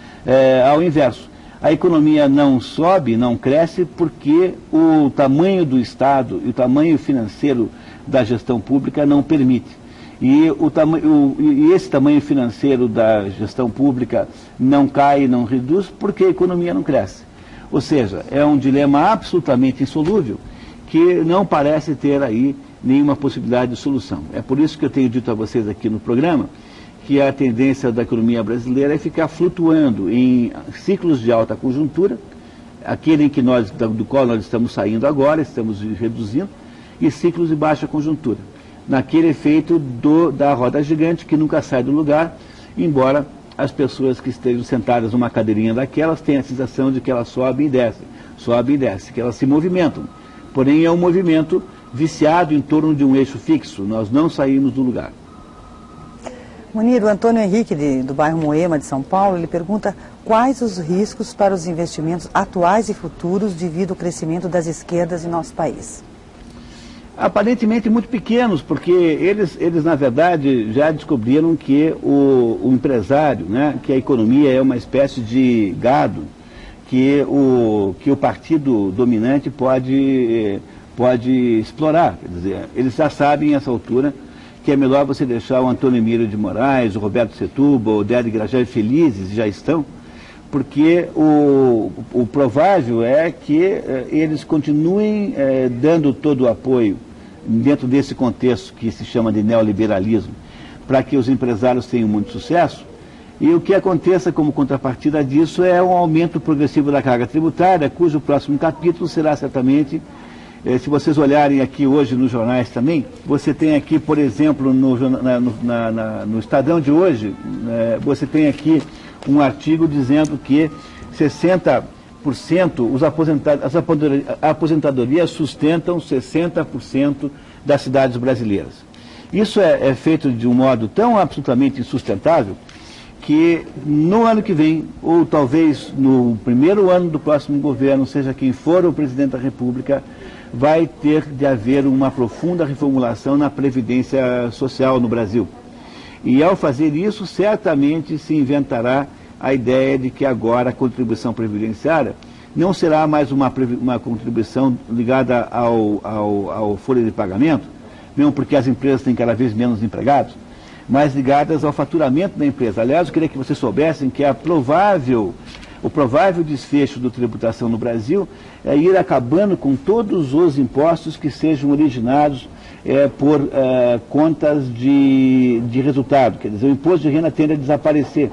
Speaker 3: ao inverso. A economia não sobe, não cresce, porque o tamanho do Estado e o tamanho financeiro da gestão pública não permite. E esse tamanho financeiro da gestão pública não cai, não reduz, porque a economia não cresce. Ou seja, é um dilema absolutamente insolúvel, que não parece ter aí nenhuma possibilidade de solução. É por isso que eu tenho dito a vocês aqui no programa que a tendência da economia brasileira é ficar flutuando em ciclos de alta conjuntura, aquele do qual nós estamos saindo agora, estamos reduzindo, e ciclos de baixa conjuntura. Naquele efeito da roda gigante que nunca sai do lugar, embora as pessoas que estejam sentadas numa cadeirinha daquelas tenham a sensação de que elas sobem e descem, que elas se movimentam. Porém, é um movimento viciado em torno de um eixo fixo, nós não saímos do lugar.
Speaker 2: Munir, o Antônio Henrique, do bairro Moema de São Paulo, ele pergunta quais os riscos para os investimentos atuais e futuros devido ao crescimento das esquerdas em nosso país.
Speaker 3: Aparentemente muito pequenos, porque eles na verdade já descobriram que o empresário, né, que a economia é uma espécie de gado, que o partido dominante pode explorar. Quer dizer, eles já sabem a essa altura que é melhor você deixar o Antônio Emílio de Moraes, o Roberto Setúbal, o Décio Grajew felizes, já estão, porque o provável é que eles continuem dando todo o apoio dentro desse contexto que se chama de neoliberalismo, para que os empresários tenham muito sucesso, e o que aconteça como contrapartida disso é um aumento progressivo da carga tributária, cujo próximo capítulo será certamente, se vocês olharem aqui hoje nos jornais também, você tem aqui, por exemplo, no Estadão de hoje, você tem aqui um artigo dizendo que 60%, as aposentadorias sustentam 60% das cidades brasileiras. Isso é feito de um modo tão absolutamente insustentável que no ano que vem, ou talvez no primeiro ano do próximo governo, seja quem for o presidente da República, vai ter de haver uma profunda reformulação na Previdência Social no Brasil. E ao fazer isso, certamente se inventará a ideia de que agora a contribuição previdenciária não será mais uma contribuição ligada ao folha de pagamento, mesmo porque as empresas têm cada vez menos empregados, mas ligadas ao faturamento da empresa. Aliás, eu queria que vocês soubessem que o provável desfecho da tributação no Brasil é ir acabando com todos os impostos que sejam originados por contas de resultado. Quer dizer, o imposto de renda tende a desaparecer,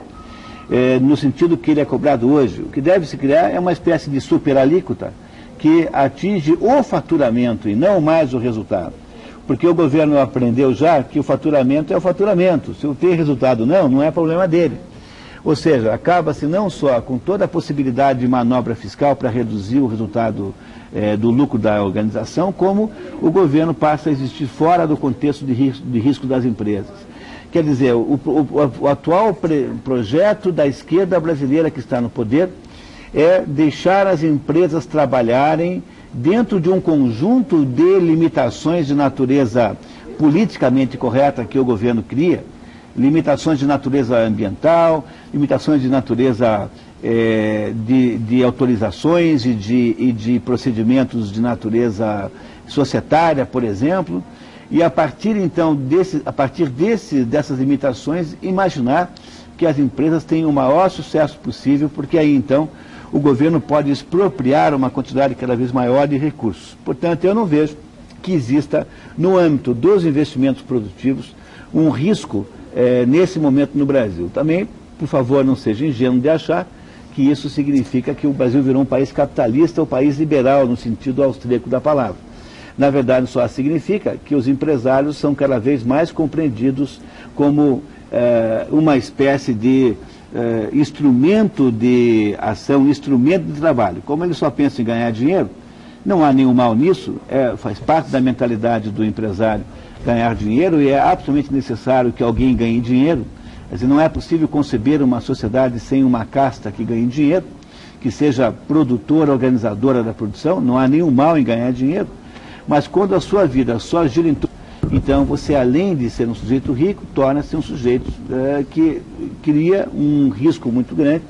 Speaker 3: no sentido que ele é cobrado hoje. O que deve se criar é uma espécie de superalíquota que atinge o faturamento e não mais o resultado. Porque o governo aprendeu já que o faturamento é o faturamento. Se tem resultado não é problema dele. Ou seja, acaba-se não só com toda a possibilidade de manobra fiscal para reduzir o resultado do lucro da organização, como o governo passa a existir fora do contexto de risco das empresas. Quer dizer, o atual projeto da esquerda brasileira que está no poder é deixar as empresas trabalharem dentro de um conjunto de limitações de natureza politicamente correta que o governo cria, limitações de natureza ambiental, limitações de natureza de autorizações e de procedimentos de natureza societária, por exemplo, e a partir então dessas limitações imaginar que as empresas tenham o maior sucesso possível, porque aí então o governo pode expropriar uma quantidade cada vez maior de recursos. Portanto, eu não vejo que exista no âmbito dos investimentos produtivos um risco nesse momento no Brasil. Também, por favor, não seja ingênuo de achar que isso significa que o Brasil virou um país capitalista ou país liberal, no sentido austríaco da palavra. Na verdade, só significa que os empresários são cada vez mais compreendidos como uma espécie de instrumento de ação, instrumento de trabalho. Como eles só pensam em ganhar dinheiro, não há nenhum mal nisso, faz parte da mentalidade do empresário ganhar dinheiro e é absolutamente necessário que alguém ganhe dinheiro. Quer dizer, não é possível conceber uma sociedade sem uma casta que ganhe dinheiro, que seja produtora, organizadora da produção, não há nenhum mal em ganhar dinheiro, mas quando a sua vida só gira em torno, então você, além de ser um sujeito rico, torna-se um sujeito que cria um risco muito grande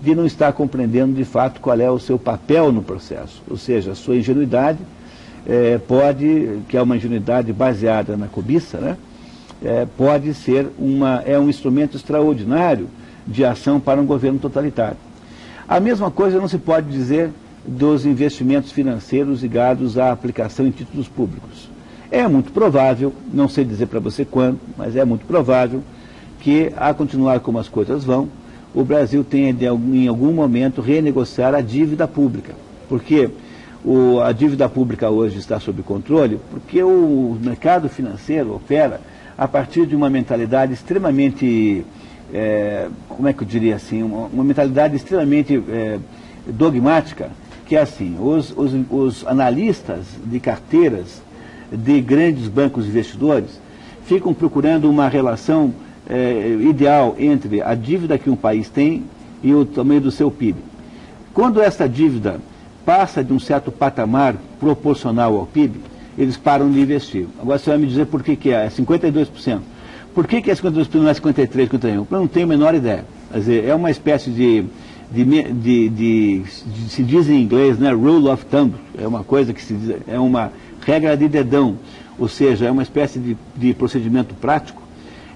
Speaker 3: de não estar compreendendo de fato qual é o seu papel no processo, ou seja, a sua ingenuidade que é uma ingenuidade baseada na cobiça, né? Pode ser um instrumento extraordinário de ação para um governo totalitário. A mesma coisa não se pode dizer dos investimentos financeiros ligados à aplicação em títulos públicos. É muito provável, não sei dizer para você quando, mas é muito provável que, a continuar como as coisas vão, o Brasil tenha de, em algum momento renegociar a dívida pública. Porque a dívida pública hoje está sob controle, porque o mercado financeiro opera a partir de uma mentalidade extremamente, como é que eu diria assim, uma mentalidade extremamente dogmática, que é assim, os analistas de carteiras de grandes bancos investidores ficam procurando uma relação ideal entre a dívida que um país tem e o tamanho do seu PIB. Quando essa dívida passa de um certo patamar proporcional ao PIB, eles param de investir. Agora você vai me dizer por que é 52%. Por que é 52% não é 53%, 51%? Eu não tenho a menor ideia. Quer dizer, é uma espécie se diz em inglês, né, rule of thumb, é uma coisa que se diz, é uma regra de dedão, ou seja, é uma espécie de procedimento prático,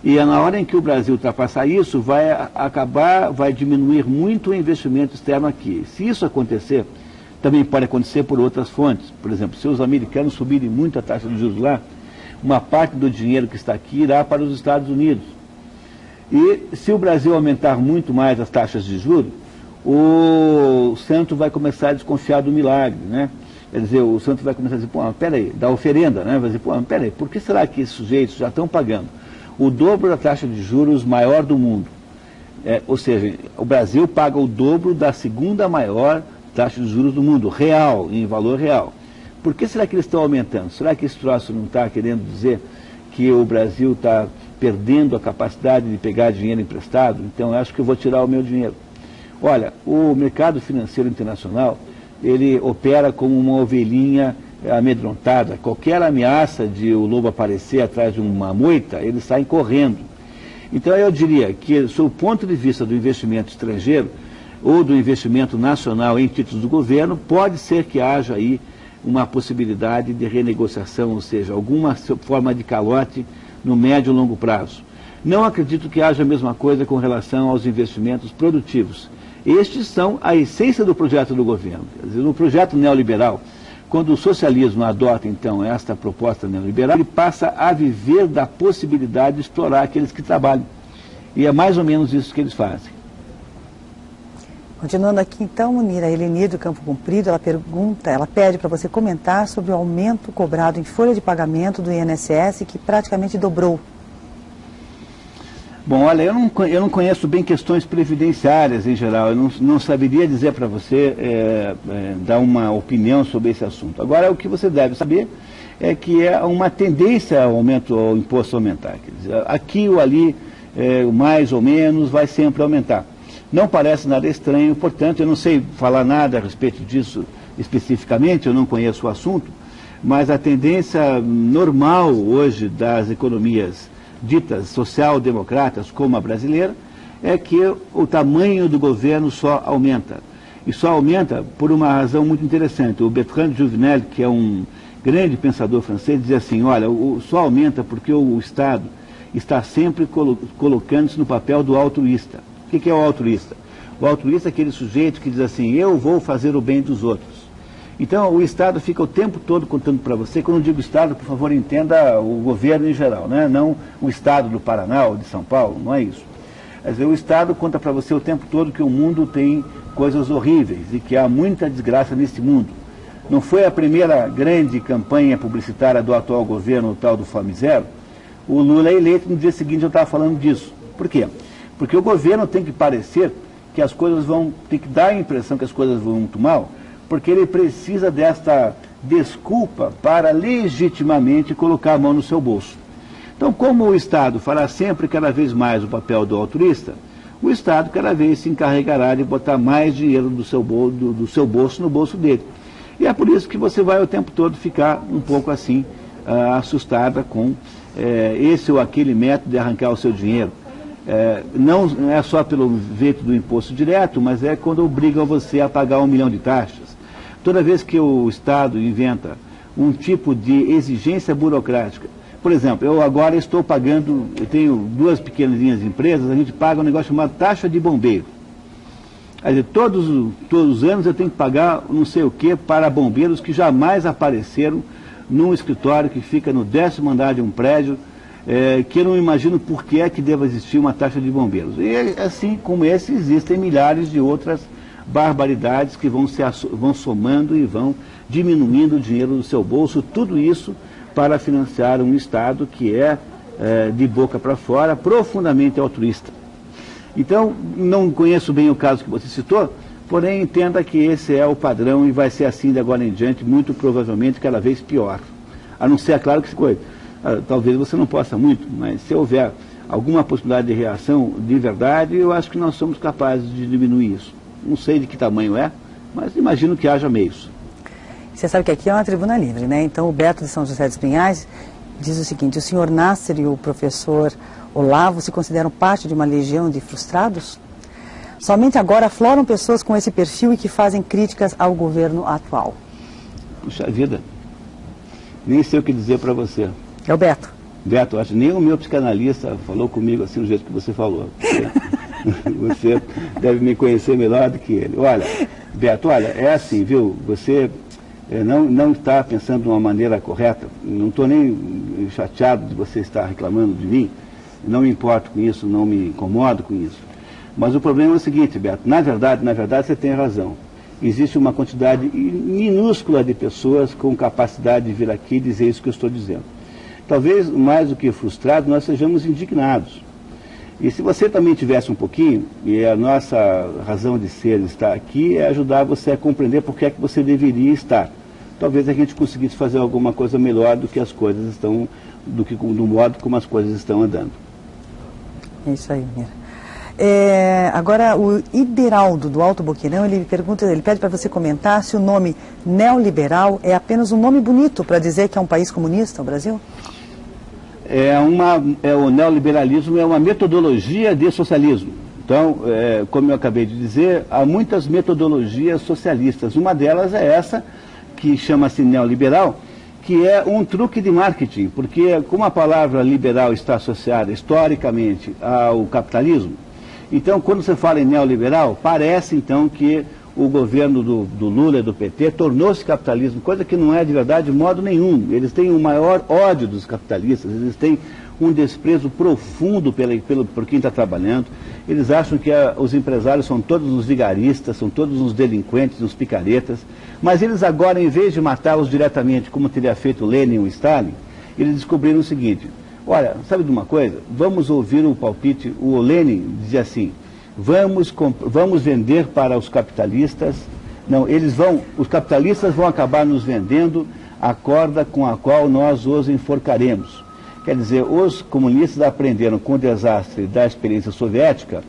Speaker 3: e na hora em que o Brasil ultrapassar isso, vai diminuir muito o investimento externo aqui. Se isso acontecer, também pode acontecer por outras fontes. Por exemplo, se os americanos subirem muito a taxa de juros lá, uma parte do dinheiro que está aqui irá para os Estados Unidos. E se o Brasil aumentar muito mais as taxas de juros, o santo vai começar a desconfiar do milagre, né? Quer dizer, o santo vai começar a dizer, pô, peraí, da oferenda, né? Vai dizer, pô, peraí, por que será que esses sujeitos já estão pagando o dobro da taxa de juros maior do mundo? Ou seja, o Brasil paga o dobro da segunda maior taxa de juros do mundo, real, em valor real. Por que será que eles estão aumentando? Será que esse troço não está querendo dizer que o Brasil está perdendo a capacidade de pegar dinheiro emprestado? Então eu acho que eu vou tirar o meu dinheiro. Olha, o mercado financeiro internacional, ele opera como uma ovelhinha amedrontada. Qualquer ameaça de o lobo aparecer atrás de uma moita, eles saem correndo. Então eu diria que, sob o ponto de vista do investimento estrangeiro, ou do investimento nacional em títulos do governo, pode ser que haja aí uma possibilidade de renegociação, ou seja, alguma forma de calote no médio e longo prazo. Não acredito que haja a mesma coisa com relação aos investimentos produtivos. Estes são a essência do projeto do governo. Quer dizer, no projeto neoliberal, quando o socialismo adota, então, esta proposta neoliberal, ele passa a viver da possibilidade de explorar aqueles que trabalham. E é mais ou menos isso que eles fazem.
Speaker 2: Continuando aqui, então, Munira, a Helenir do Campo Comprido, ela pede para você comentar sobre o aumento cobrado em folha de pagamento do INSS, que praticamente dobrou.
Speaker 3: Bom, olha, eu não conheço bem questões previdenciárias em geral, eu não saberia dizer para você, dar uma opinião sobre esse assunto. Agora, o que você deve saber é que é uma tendência ao imposto aumentar. Quer dizer, aqui ou ali, mais ou menos, vai sempre aumentar. Não parece nada estranho, portanto, eu não sei falar nada a respeito disso especificamente, eu não conheço o assunto, mas a tendência normal hoje das economias ditas social-democratas, como a brasileira, é que o tamanho do governo só aumenta. E só aumenta por uma razão muito interessante. O Bertrand Juvenel, que é um grande pensador francês, dizia assim, olha, só aumenta porque o Estado está sempre colocando-se no papel do altruísta. O que é o altruísta? O altruísta é aquele sujeito que diz assim, eu vou fazer o bem dos outros. Então o Estado fica o tempo todo contando para você, quando eu digo Estado, por favor entenda o governo em geral, né? Não o Estado do Paraná ou de São Paulo, não é isso. Quer dizer, o Estado conta para você o tempo todo que o mundo tem coisas horríveis e que há muita desgraça nesse mundo. Não foi a primeira grande campanha publicitária do atual governo, o tal do Fome Zero? O Lula é eleito, no dia seguinte eu estava falando disso. Por quê? Porque o governo tem que parecer que as coisas vão, tem que dar a impressão que as coisas vão muito mal, porque ele precisa desta desculpa para legitimamente colocar a mão no seu bolso. Então, como o Estado fará sempre cada vez mais o papel do altruísta, o Estado cada vez se encarregará de botar mais dinheiro do seu bolso no bolso dele. E é por isso que você vai o tempo todo ficar um pouco assim, assustada com esse ou aquele método de arrancar o seu dinheiro. Não é só pelo jeito do imposto direto, mas é quando obrigam você a pagar 1 milhão de taxas. Toda vez que o Estado inventa um tipo de exigência burocrática, por exemplo, eu agora estou pagando, eu tenho 2 pequenas empresas, a gente paga um negócio chamado taxa de bombeiro. Quer dizer, todos os anos eu tenho que pagar não sei o que para bombeiros que jamais apareceram num escritório que fica no 10º andar de um prédio, que eu não imagino por que é que deva existir uma taxa de bombeiros. E assim como esse, existem milhares de outras barbaridades que vão somando e vão diminuindo o dinheiro do seu bolso, tudo isso para financiar um Estado que de boca para fora, profundamente altruísta. Então, não conheço bem o caso que você citou, porém entenda que esse é o padrão e vai ser assim de agora em diante, muito provavelmente cada vez pior. A não ser, é claro, que talvez você não possa muito, mas se houver alguma possibilidade de reação de verdade, eu acho que nós somos capazes de diminuir isso. Não sei de que tamanho é, mas imagino que haja meios.
Speaker 2: Você sabe que aqui é uma tribuna livre, né? Então o Beto de São José dos Pinhais diz o seguinte: o senhor Nasser e o professor Olavo se consideram parte de uma legião de frustrados? Somente agora afloram pessoas com esse perfil e que fazem críticas ao governo atual.
Speaker 3: Puxa vida, nem sei o que dizer para você.
Speaker 2: É o Beto.
Speaker 3: Beto, acho que nem o meu psicanalista falou comigo assim do jeito que você falou. Você deve me conhecer melhor do que ele. Olha, Beto, olha, é assim, viu? Você não está pensando de uma maneira correta. Não estou nem chateado de você estar reclamando de mim. Não me importo com isso, não me incomodo com isso. Mas o problema é o seguinte, Beto, na verdade você tem razão. Existe uma quantidade minúscula de pessoas com capacidade de vir aqui e dizer isso que eu estou dizendo. Talvez, mais do que frustrados, nós sejamos indignados. E se você também tivesse um pouquinho, e a nossa razão de ser estar aqui é ajudar você a compreender por que é que você deveria estar. Talvez a gente conseguisse fazer alguma coisa melhor do que as coisas estão, do modo como as coisas estão andando.
Speaker 2: É isso aí, Mira. Agora, o Ideraldo, do Alto Boqueirão, ele pede para você comentar se o nome neoliberal é apenas um nome bonito para dizer que é um país comunista, o Brasil?
Speaker 3: O neoliberalismo é uma metodologia de socialismo. Então, como eu acabei de dizer, há muitas metodologias socialistas. Uma delas é essa, que chama-se neoliberal, que é um truque de marketing, porque como a palavra liberal está associada historicamente ao capitalismo, então quando você fala em neoliberal, parece então que o governo do Lula e do PT tornou-se capitalismo, coisa que não é de verdade de modo nenhum. Eles têm o maior ódio dos capitalistas, eles têm um desprezo profundo por quem está trabalhando. Eles acham que os empresários são todos uns vigaristas, são todos uns delinquentes, uns picaretas. Mas eles agora, em vez de matá-los diretamente, como teria feito Lenin ou Stalin, eles descobriram o seguinte: olha, sabe de uma coisa? Vamos ouvir o palpite. O Lenin dizia assim: vamos vender para os capitalistas. Não, os capitalistas vão acabar nos vendendo a corda com a qual nós os enforcaremos. Quer dizer, os comunistas aprenderam com o desastre da experiência soviética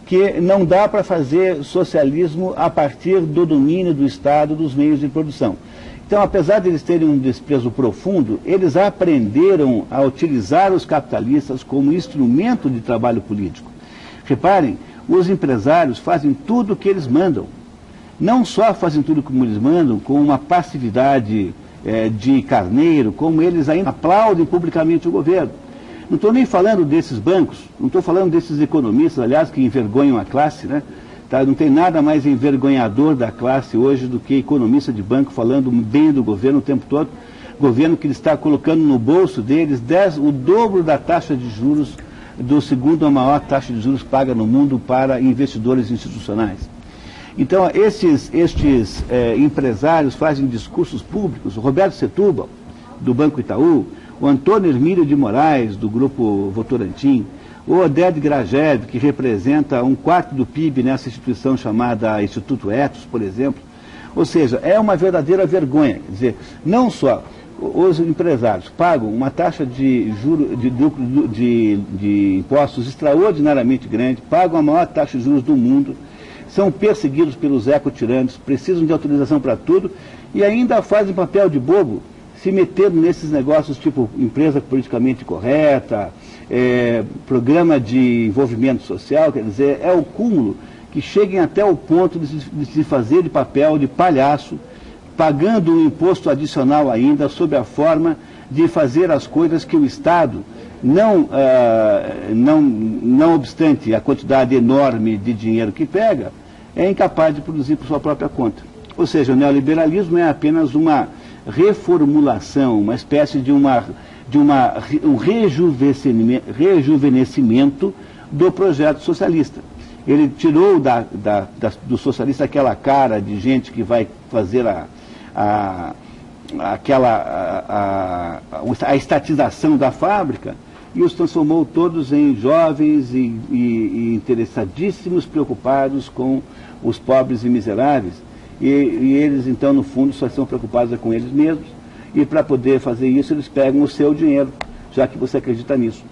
Speaker 3: que não dá para fazer socialismo a partir do domínio do Estado dos meios de produção. Então, apesar de eles terem um desprezo profundo, eles aprenderam a utilizar os capitalistas como instrumento de trabalho político. Reparem, os empresários fazem tudo o que eles mandam. Não só fazem tudo como eles mandam, com uma passividade de carneiro, como eles ainda aplaudem publicamente o governo. Não estou nem falando desses bancos, não estou falando desses economistas, aliás, que envergonham a classe, né? Tá? Não tem nada mais envergonhador da classe hoje do que economista de banco falando bem do governo o tempo todo, governo que ele está colocando no bolso deles o dobro da taxa de juros, do segundo a maior taxa de juros paga no mundo para investidores institucionais. Então, estes empresários fazem discursos públicos. O Roberto Setúbal, do Banco Itaú, o Antônio Hermílio de Moraes, do Grupo Votorantim, o Oded Grajew, que representa 1/4 do PIB nessa instituição chamada Instituto Etos, por exemplo. Ou seja, é uma verdadeira vergonha. Quer dizer, não só os empresários pagam uma taxa de juros de impostos extraordinariamente grande, pagam a maior taxa de juros do mundo, são perseguidos pelos ecotiranos, precisam de autorização para tudo e ainda fazem papel de bobo, se metendo nesses negócios tipo empresa politicamente correta, programa de envolvimento social. Quer dizer, é o cúmulo que cheguem até o ponto de se fazer de papel de palhaço, pagando um imposto adicional ainda, sob a forma de fazer as coisas que o Estado, não obstante a quantidade enorme de dinheiro que pega, é incapaz de produzir por sua própria conta. Ou seja, o neoliberalismo é apenas uma reformulação, uma espécie de um rejuvenescimento do projeto socialista. Ele tirou do socialista aquela cara de gente que vai fazer a estatização da fábrica e os transformou todos em jovens e interessadíssimos, preocupados com os pobres e miseráveis. E eles, então, no fundo, só estão preocupados com eles mesmos. E para poder fazer isso, eles pegam o seu dinheiro, já que você acredita nisso.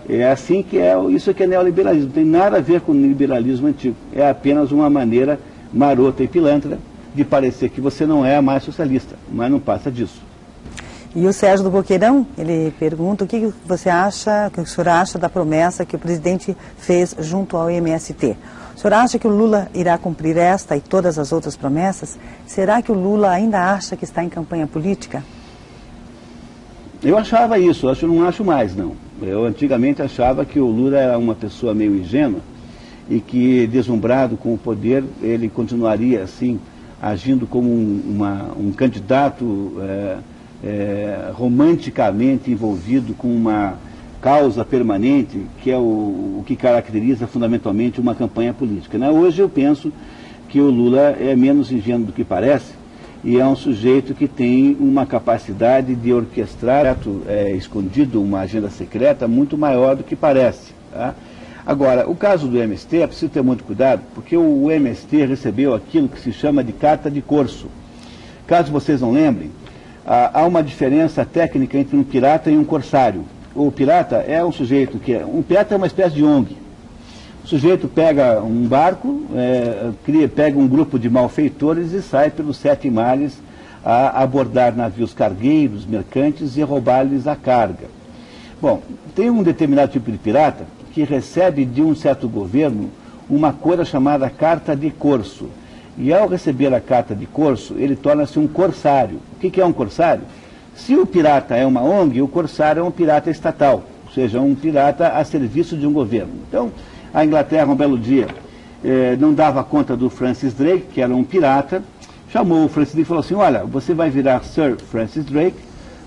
Speaker 3: É assim que isso que é neoliberalismo. Não tem nada a ver com o liberalismo antigo. É apenas uma maneira marota e pilantra de parecer que você não é mais socialista, mas não passa disso.
Speaker 2: E o Sérgio do Boqueirão, ele pergunta o que você acha, o que o senhor acha da promessa que o presidente fez junto ao MST. O senhor acha que o Lula irá cumprir esta e todas as outras promessas? Será que o Lula ainda acha que está em campanha política?
Speaker 3: Eu achava isso, eu não acho mais, não. Eu antigamente achava que o Lula era uma pessoa meio ingênua e que, deslumbrado com o poder, ele continuaria assim, agindo como um candidato romanticamente envolvido com uma causa permanente, que é o que caracteriza fundamentalmente uma campanha política, né? Hoje eu penso que o Lula é menos ingênuo do que parece e é um sujeito que tem uma capacidade de orquestrar escondido uma agenda secreta muito maior do que parece, tá? Agora, o caso do MST, é preciso ter muito cuidado, porque o MST recebeu aquilo que se chama de carta de corso. Caso vocês não lembrem, há uma diferença técnica entre um pirata e um corsário. O pirata é um sujeito um pirata é uma espécie de ONG. O sujeito pega um barco, pega um grupo de malfeitores e sai pelos 7 mares a abordar navios cargueiros, mercantes e roubar-lhes a carga. Bom, tem um determinado tipo de pirata que recebe de um certo governo uma coisa chamada carta de corso. E ao receber a carta de corso, ele torna-se um corsário. O que é um corsário? Se o pirata é uma ONG, o corsário é um pirata estatal, ou seja, um pirata a serviço de um governo. Então, a Inglaterra, um belo dia, não dava conta do Francis Drake, que era um pirata, chamou o Francis Drake e falou assim: olha, você vai virar Sir Francis Drake,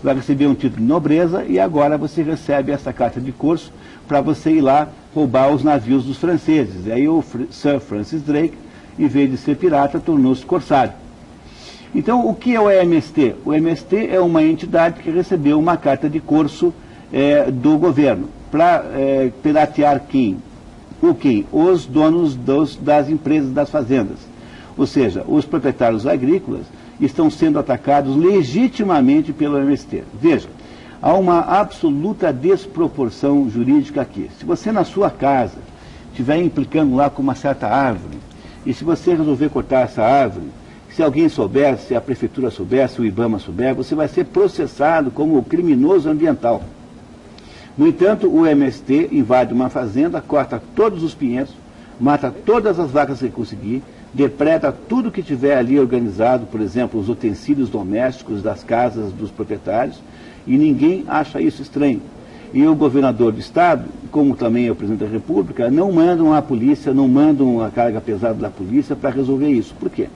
Speaker 3: vai receber um título de nobreza e agora você recebe essa carta de corso para você ir lá roubar os navios dos franceses. E aí o Sir Francis Drake, em vez de ser pirata, tornou-se corsário. Então, o que é o MST? O MST é uma entidade que recebeu uma carta de corso do governo para piratear quem? Os donos das empresas, das fazendas. Ou seja, os proprietários agrícolas estão sendo atacados legitimamente pelo MST. Veja, há uma absoluta desproporção jurídica aqui. Se você na sua casa estiver implicando lá com uma certa árvore, e se você resolver cortar essa árvore, se alguém souber, se a prefeitura souber, se o IBAMA souber, você vai ser processado como criminoso ambiental. No entanto, o MST invade uma fazenda, corta todos os pinheiros, mata todas as vacas que conseguir, depreda tudo que tiver ali organizado, por exemplo, os utensílios domésticos das casas dos proprietários, e ninguém acha isso estranho. E o governador do estado, como também é o presidente da República, não mandam a polícia, não mandam a carga pesada da polícia para resolver isso. Por quê?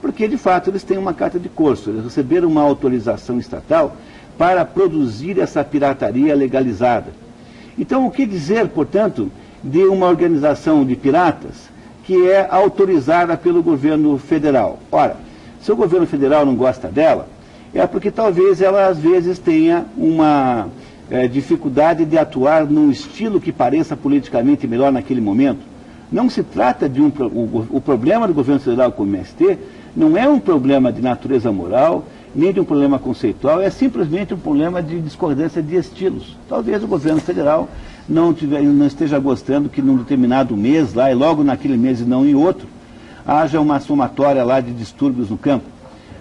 Speaker 3: Porque, de fato, eles têm uma carta de corso, eles receberam uma autorização estatal para produzir essa pirataria legalizada. Então, o que dizer, portanto, de uma organização de piratas que é autorizada pelo governo federal. Ora, se o governo federal não gosta dela, é porque talvez ela às vezes tenha uma dificuldade de atuar num estilo que pareça politicamente melhor naquele momento. Não se trata de o problema do governo federal com o MST não é um problema de natureza moral, nem de um problema conceitual, é simplesmente um problema de discordância de estilos. Talvez o governo federal não esteja gostando que num determinado mês lá, e logo naquele mês e não em outro, haja uma somatória lá de distúrbios no campo.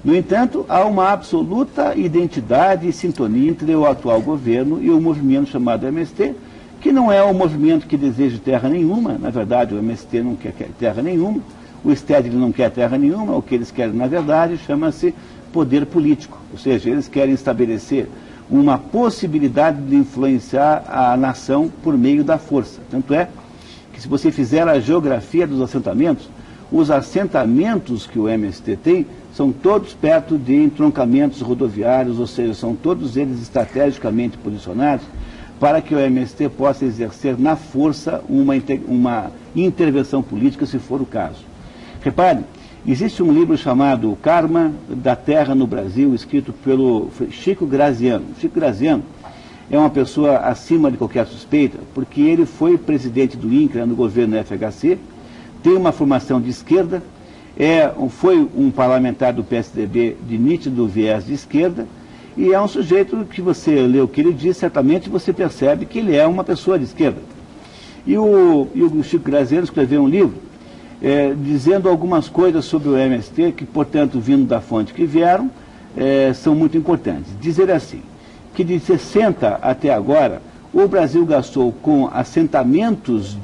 Speaker 3: No entanto, há uma absoluta identidade e sintonia entre o atual governo e o movimento chamado MST, que não é um movimento que deseja terra nenhuma. Na verdade, o MST não quer terra nenhuma, o Stedley não quer terra nenhuma. O que eles querem, na verdade, chama-se poder político, ou seja, eles querem estabelecer uma possibilidade de influenciar a nação por meio da força. Tanto é que, se você fizer a geografia dos assentamentos, os assentamentos que o MST tem são todos perto de entroncamentos rodoviários, ou seja, são todos eles estrategicamente posicionados para que o MST possa exercer na força uma intervenção política, se for o caso. Repare, existe um livro chamado Karma da Terra no Brasil, escrito pelo Chico Graziano. Chico Graziano é uma pessoa acima de qualquer suspeita, porque ele foi presidente do INCRA no governo FHC, tem uma formação de esquerda, foi um parlamentar do PSDB de nítido viés de esquerda, e é um sujeito que você lê o que ele diz, certamente você percebe que ele é uma pessoa de esquerda. E o Chico Graziano escreveu um livro dizendo algumas coisas sobre o MST, que, portanto, vindo da fonte que vieram, são muito importantes. Dizer assim, que de 60 até agora, o Brasil gastou com assentamentos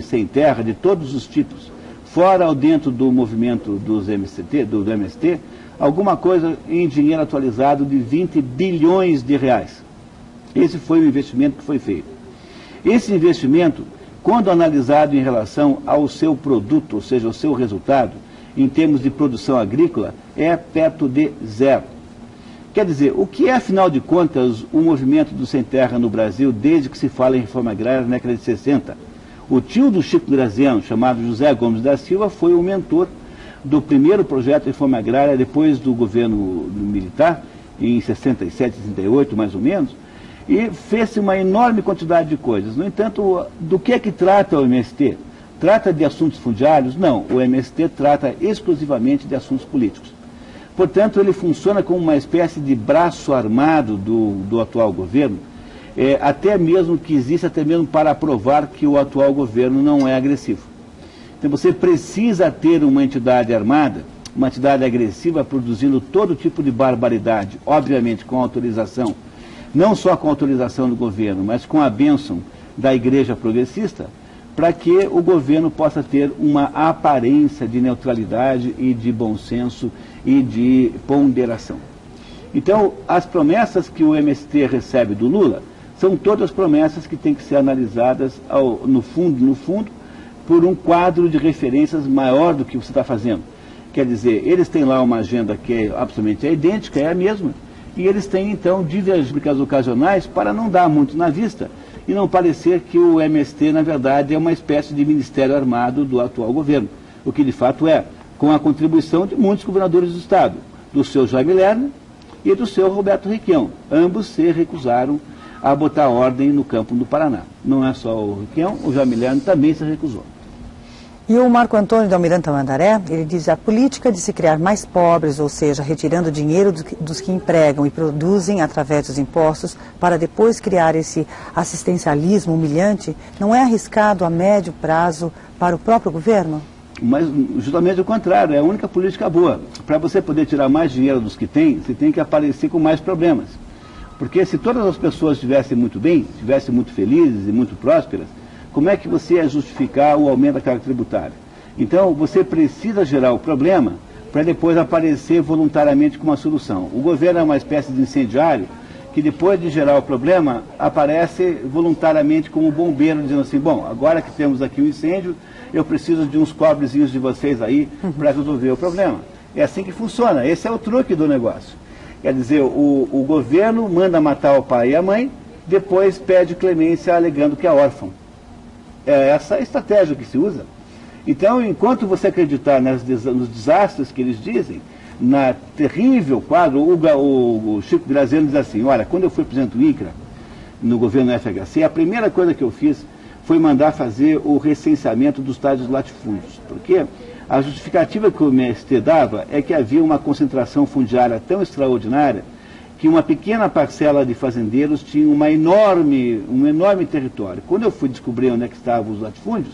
Speaker 3: sem terra, de todos os tipos, fora ou dentro do movimento do MST, alguma coisa em dinheiro atualizado de 20 bilhões de reais. Esse foi o investimento que foi feito. Esse investimento, quando analisado em relação ao seu produto, ou seja, ao seu resultado, em termos de produção agrícola, é perto de zero. Quer dizer, o que é, afinal de contas, o movimento do Sem Terra no Brasil desde que se fala em reforma agrária na década de 60? O tio do Chico Graziano, chamado José Gomes da Silva, foi o mentor do primeiro projeto de reforma agrária depois do governo militar, em 67, 68, mais ou menos, e fez uma enorme quantidade de coisas. No entanto, do que é que trata o MST? Trata de assuntos fundiários? Não, o MST trata exclusivamente de assuntos políticos. Portanto, ele funciona como uma espécie de braço armado do atual governo, até mesmo que existe, até mesmo para provar que o atual governo não é agressivo. Então você precisa ter uma entidade armada, uma entidade agressiva, produzindo todo tipo de barbaridade, obviamente com autorização, não só com autorização do governo, mas com a bênção da Igreja Progressista, para que o governo possa ter uma aparência de neutralidade e de bom senso e de ponderação. Então, as promessas que o MST recebe do Lula são todas promessas que têm que ser analisadas no fundo, por um quadro de referências maior do que você está fazendo. Quer dizer, eles têm lá uma agenda que é absolutamente idêntica, é a mesma, e eles têm, então, divergências ocasionais para não dar muito na vista e não parecer que o MST, na verdade, é uma espécie de ministério armado do atual governo, o que de fato é, com a contribuição de muitos governadores do Estado, do seu Jaime Lerner e do seu Roberto Requião. Ambos se recusaram a botar ordem no campo do Paraná. Não é só o Requião, o Jaime Lerner também se recusou.
Speaker 2: E o Marco Antônio de Almirante Tamandaré, ele diz: a política de se criar mais pobres, ou seja, retirando dinheiro dos que empregam e produzem através dos impostos, para depois criar esse assistencialismo humilhante, não é arriscado a médio prazo para o próprio governo?
Speaker 3: Mas justamente o contrário, é a única política boa. Para você poder tirar mais dinheiro dos que tem, você tem que aparecer com mais problemas. Porque se todas as pessoas estivessem muito bem, estivessem muito felizes e muito prósperas, como é que você ia justificar o aumento da carga tributária? Então, você precisa gerar o problema para depois aparecer voluntariamente com uma solução. O governo é uma espécie de incendiário que, depois de gerar o problema, aparece voluntariamente como bombeiro, dizendo assim: bom, agora que temos aqui um incêndio, eu preciso de uns cobrezinhos de vocês aí para resolver o problema. É assim que funciona, esse é o truque do negócio. Quer dizer, o governo manda matar o pai e a mãe, depois pede clemência alegando que é órfão. É essa a estratégia que se usa. Então, enquanto você acreditar nos desastres que eles dizem, na terrível quadro, o Chico Graziano diz assim, olha, quando eu fui presidente do INCRA, no governo FHC, a primeira coisa que eu fiz foi mandar fazer o recenseamento dos tais dos latifúndios, porque a justificativa que o MST dava é que havia uma concentração fundiária tão extraordinária que uma pequena parcela de fazendeiros tinha um enorme território. Quando eu fui descobrir onde é que estavam os latifúndios,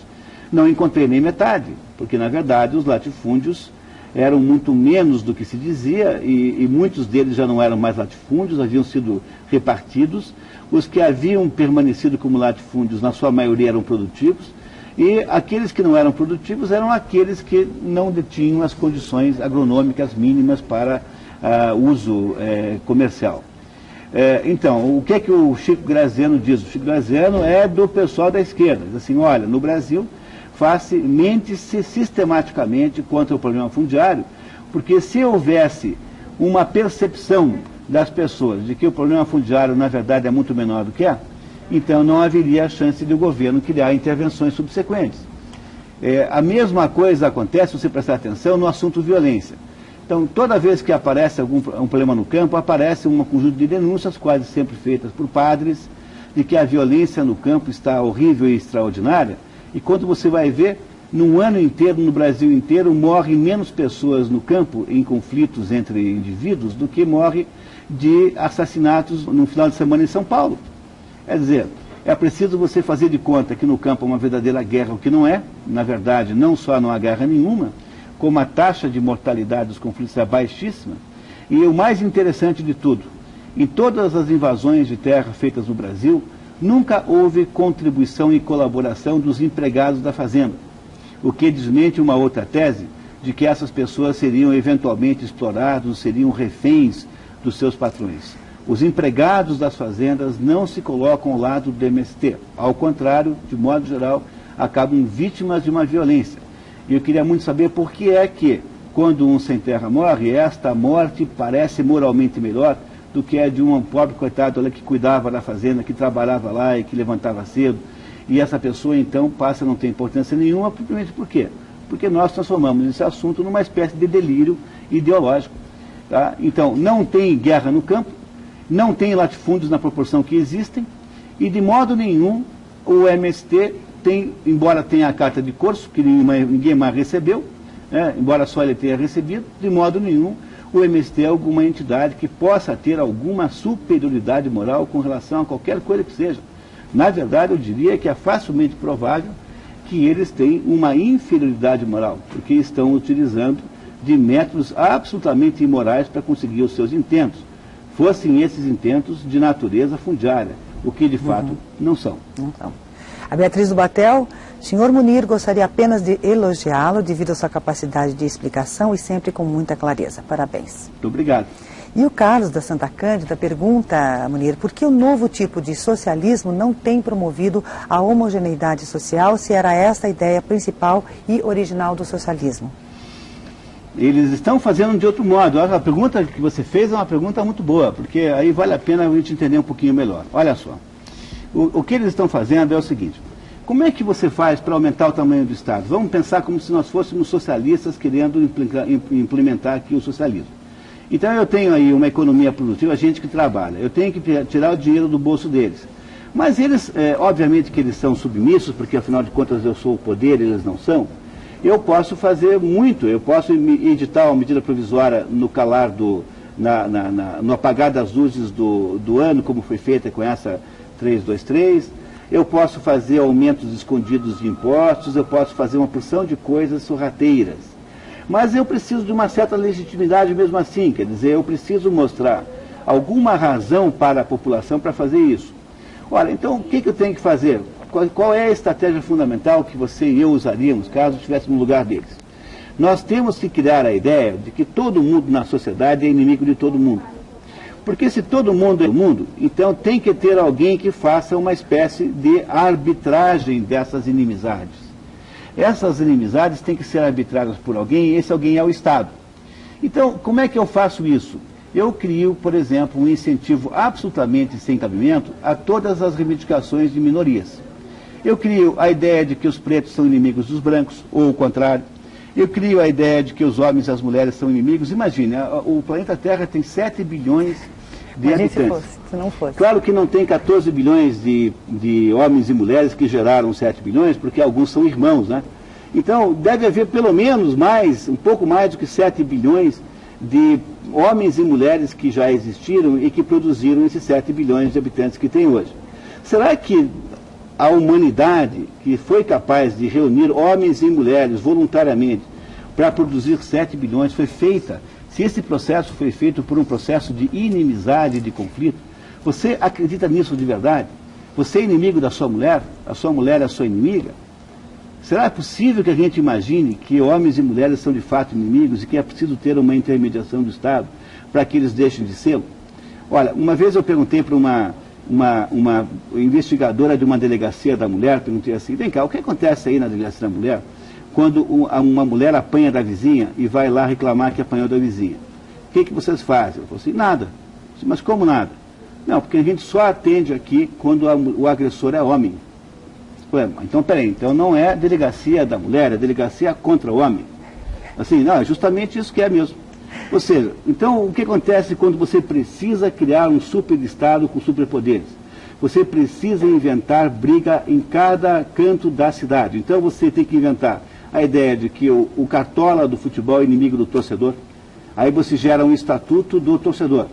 Speaker 3: não encontrei nem metade, porque na verdade os latifúndios eram muito menos do que se dizia e muitos deles já não eram mais latifúndios, haviam sido repartidos. Os que haviam permanecido como latifúndios, na sua maioria, eram produtivos, e aqueles que não eram produtivos eram aqueles que não detinham as condições agronômicas mínimas para uso comercial. Então, o que é que o Chico Graziano diz? O Chico Graziano é do pessoal da esquerda. Diz assim, olha, no Brasil, mente-se sistematicamente contra o problema fundiário, porque se houvesse uma percepção das pessoas de que o problema fundiário, na verdade, é muito menor do que é, então não haveria a chance de o governo criar intervenções subsequentes. A mesma coisa acontece, se você prestar atenção, no assunto violência. Então, toda vez que aparece um problema no campo, aparece um conjunto de denúncias, quase sempre feitas por padres, de que a violência no campo está horrível e extraordinária, e quando você vai ver, num ano inteiro, no Brasil inteiro, morrem menos pessoas no campo, em conflitos entre indivíduos, do que morre de assassinatos no final de semana em São Paulo. Quer dizer, é preciso você fazer de conta que no campo é uma verdadeira guerra, o que não é. Na verdade, não só não há guerra nenhuma, como a taxa de mortalidade dos conflitos é baixíssima. E o mais interessante de tudo, em todas as invasões de terra feitas no Brasil, nunca houve contribuição e colaboração dos empregados da fazenda, o que desmente uma outra tese de que essas pessoas seriam eventualmente explorados, seriam reféns dos seus patrões. Os empregados das fazendas não se colocam ao lado do MST. Ao contrário, de modo geral, acabam vítimas de uma violência. E eu queria muito saber por que é que, quando um sem terra morre, esta morte parece moralmente melhor do que a de um pobre coitado que cuidava da fazenda, que trabalhava lá e que levantava cedo. E essa pessoa, então, passa a não ter importância nenhuma, simplesmente por quê? Porque nós transformamos esse assunto numa espécie de delírio ideológico. Tá? Então, não tem guerra no campo, não tem latifúndios na proporção que existem, e de modo nenhum o MST tem, embora tenha a carta de Corso, que ninguém mais recebeu, né, embora só ele tenha recebido, de modo nenhum o MST é alguma entidade que possa ter alguma superioridade moral com relação a qualquer coisa que seja. Na verdade, eu diria que é facilmente provável que eles têm uma inferioridade moral, porque estão utilizando de métodos absolutamente imorais para conseguir os seus intentos, fossem esses intentos de natureza fundiária, o que de fato não são.
Speaker 2: Então, a Beatriz do Batel, senhor Munir, gostaria apenas de elogiá-lo devido à sua capacidade de explicação e sempre com muita clareza. Parabéns.
Speaker 3: Muito obrigado.
Speaker 2: E o Carlos da Santa Cândida pergunta, Munir, por que o novo tipo de socialismo não tem promovido a homogeneidade social, se era essa a ideia principal e original do socialismo?
Speaker 3: Eles estão fazendo de outro modo. A pergunta que você fez é uma pergunta muito boa, porque aí vale a pena a gente entender um pouquinho melhor. Olha só, o que eles estão fazendo é o seguinte: como é que você faz para aumentar o tamanho do Estado? Vamos pensar como se nós fôssemos socialistas querendo implementar aqui o socialismo. Então eu tenho aí uma economia produtiva, gente que trabalha, eu tenho que tirar o dinheiro do bolso deles. Mas eles, obviamente que eles são submissos, porque afinal de contas eu sou o poder, eles não são. Eu posso fazer muito, eu posso editar uma medida provisória no calar no apagar das luzes do ano, como foi feita com essa 323, eu posso fazer aumentos escondidos de impostos, eu posso fazer uma porção de coisas sorrateiras. Mas eu preciso de uma certa legitimidade mesmo assim, quer dizer, eu preciso mostrar alguma razão para a população para fazer isso. Olha, então o que eu tenho que fazer? Qual é a estratégia fundamental que você e eu usaríamos caso estivéssemos no lugar deles? Nós temos que criar a ideia de que todo mundo na sociedade é inimigo de todo mundo. Porque se todo mundo é o mundo, então tem que ter alguém que faça uma espécie de arbitragem dessas inimizades. Essas inimizades têm que ser arbitradas por alguém, e esse alguém é o Estado. Então, como é que eu faço isso? Eu crio, por exemplo, um incentivo absolutamente sem cabimento a todas as reivindicações de minorias. Eu crio a ideia de que os pretos são inimigos dos brancos, ou o contrário. Eu crio a ideia de que os homens e as mulheres são inimigos. Imagine, o planeta Terra tem 7 bilhões de habitantes.
Speaker 2: Se não fosse.
Speaker 3: Claro que não tem 14 bilhões de homens e mulheres que geraram 7 bilhões, porque alguns são irmãos, né? Então, deve haver pelo menos um pouco mais do que 7 bilhões de homens e mulheres que já existiram e que produziram esses 7 bilhões de habitantes que tem hoje. Será que a humanidade, que foi capaz de reunir homens e mulheres voluntariamente para produzir 7 bilhões, foi feita, se esse processo foi feito por um processo de inimizade, de conflito, você acredita nisso de verdade? Você é inimigo da sua mulher? A sua mulher é a sua inimiga? Será possível que a gente imagine que homens e mulheres são de fato inimigos e que é preciso ter uma intermediação do Estado para que eles deixem de ser? Olha, uma vez eu perguntei para uma investigadora de uma delegacia da mulher, perguntei assim, vem cá, o que acontece aí na delegacia da mulher quando uma mulher apanha da vizinha e vai lá reclamar que apanhou da vizinha? O que vocês fazem? Eu falei assim, nada. Eu disse, mas como nada? Não, porque a gente só atende aqui quando o agressor é homem. Ué, então, peraí, então não é delegacia da mulher, é delegacia contra o homem. Assim, não, é justamente isso que é mesmo. Ou seja, então o que acontece quando você precisa criar um superestado com superpoderes? Você precisa inventar briga em cada canto da cidade. Então você tem que inventar a ideia de que o cartola do futebol é inimigo do torcedor. Aí você gera um estatuto do torcedor.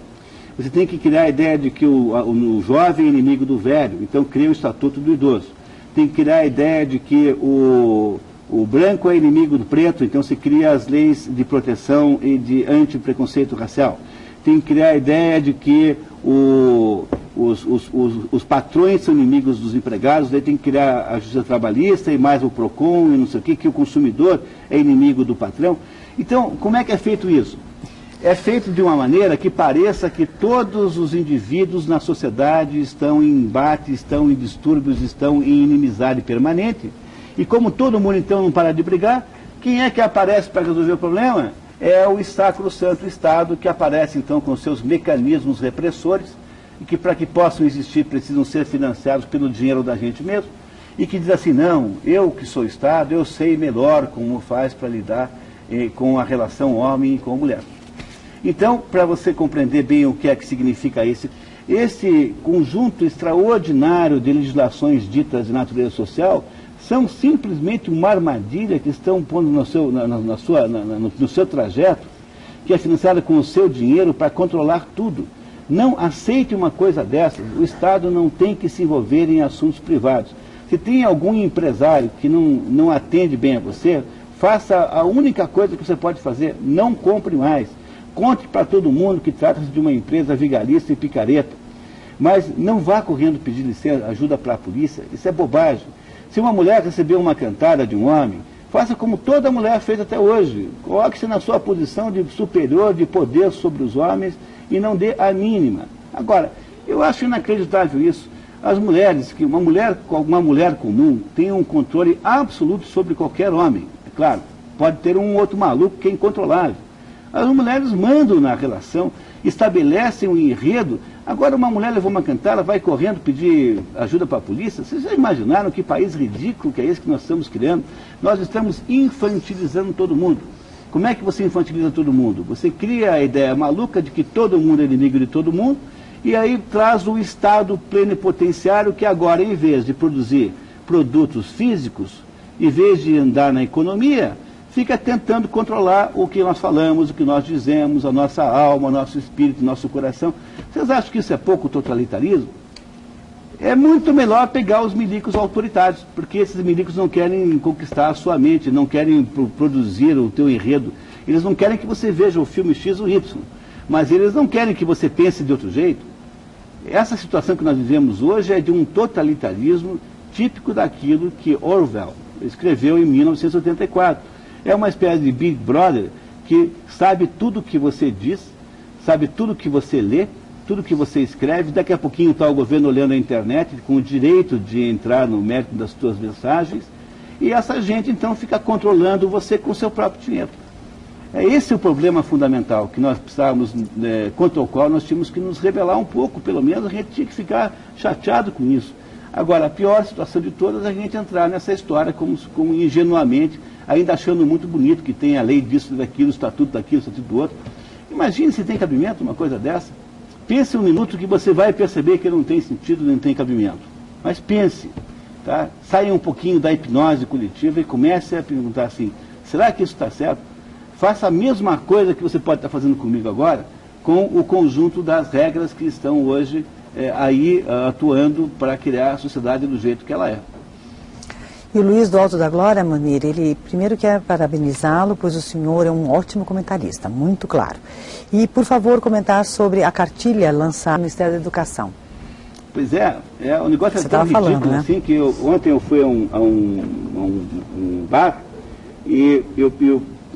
Speaker 3: Você tem que criar a ideia de que o jovem é inimigo do velho. Então cria o estatuto do idoso. Tem que criar a ideia de que o branco é inimigo do preto, então se cria as leis de proteção e de anti-preconceito racial. Tem que criar a ideia de que os patrões são inimigos dos empregados, daí tem que criar a justiça trabalhista e mais o PROCON e não sei o que o consumidor é inimigo do patrão. Então, como é que é feito isso? É feito de uma maneira que pareça que todos os indivíduos na sociedade estão em embate, estão em distúrbios, estão em inimizade permanente. E como todo mundo então não para de brigar, quem é que aparece para resolver o problema? É o sacrosanto Estado, que aparece então com seus mecanismos repressores, e que para que possam existir precisam ser financiados pelo dinheiro da gente mesmo, e que diz assim, não, eu que sou Estado, eu sei melhor como faz para lidar com a relação homem com mulher. Então, para você compreender bem o que é que significa esse conjunto extraordinário de legislações ditas de natureza social, são simplesmente uma armadilha que estão pondo no seu trajeto, que é financiada com o seu dinheiro para controlar tudo. Não aceite uma coisa dessas. O Estado não tem que se envolver em assuntos privados. Se tem algum empresário que não atende bem a você, faça a única coisa que você pode fazer, não compre mais. Conte para todo mundo que trata-se de uma empresa vigarista e picareta. Mas não vá correndo pedir licença, ajuda para a polícia, isso é bobagem. Se uma mulher receber uma cantada de um homem, faça como toda mulher fez até hoje. Coloque-se na sua posição de superior, de poder sobre os homens e não dê a mínima. Agora, eu acho inacreditável isso. As mulheres, que uma mulher comum tem um controle absoluto sobre qualquer homem. É claro, pode ter um outro maluco que é incontrolável. As mulheres mandam na relação, estabelecem um enredo. Agora uma mulher levou uma cantada, vai correndo pedir ajuda para a polícia. Vocês já imaginaram que país ridículo que é esse que nós estamos criando? Nós estamos infantilizando todo mundo. Como é que você infantiliza todo mundo? Você cria a ideia maluca de que todo mundo é inimigo de todo mundo, e aí traz o Estado plenipotenciário que agora, em vez de produzir produtos físicos, em vez de andar na economia, fica tentando controlar o que nós falamos, o que nós dizemos, a nossa alma, o nosso espírito, o nosso coração. Vocês acham que isso é pouco totalitarismo? É muito melhor pegar os milicos autoritários, porque esses milicos não querem conquistar a sua mente, não querem produzir o teu enredo. Eles não querem que você veja o filme X ou Y, mas eles não querem que você pense de outro jeito. Essa situação que nós vivemos hoje é de um totalitarismo típico daquilo que Orwell escreveu em 1984. É uma espécie de Big Brother que sabe tudo o que você diz, sabe tudo o que você lê, tudo que você escreve. Daqui a pouquinho está o governo olhando a internet com o direito de entrar no mérito das suas mensagens, e essa gente então fica controlando você com o seu próprio dinheiro. Esse é o problema fundamental que nós precisávamos, contra o qual nós tínhamos que nos rebelar um pouco, pelo menos a gente tinha que ficar chateado com isso. Agora, a pior situação de todas é a gente entrar nessa história como ingenuamente, ainda achando muito bonito que tem a lei disso, daquilo, o estatuto daquilo, o estatuto do outro. Imagine se tem cabimento uma coisa dessa. Pense um minuto que você vai perceber que não tem sentido, não tem cabimento. Mas pense, tá? Saia um pouquinho da hipnose coletiva e comece a perguntar assim, será que isso está certo? Faça a mesma coisa que você pode estar fazendo comigo agora, com o conjunto das regras que estão hoje atuando para criar a sociedade do jeito que ela é.
Speaker 2: E o Luiz do Alto da Glória, Munir, ele primeiro quer parabenizá-lo, pois o senhor é um ótimo comentarista, muito claro. E, por favor, comentar sobre a cartilha lançada no Ministério da Educação.
Speaker 3: Pois é, o negócio é tão ridículo, né? Assim, que ontem eu fui a um bar e eu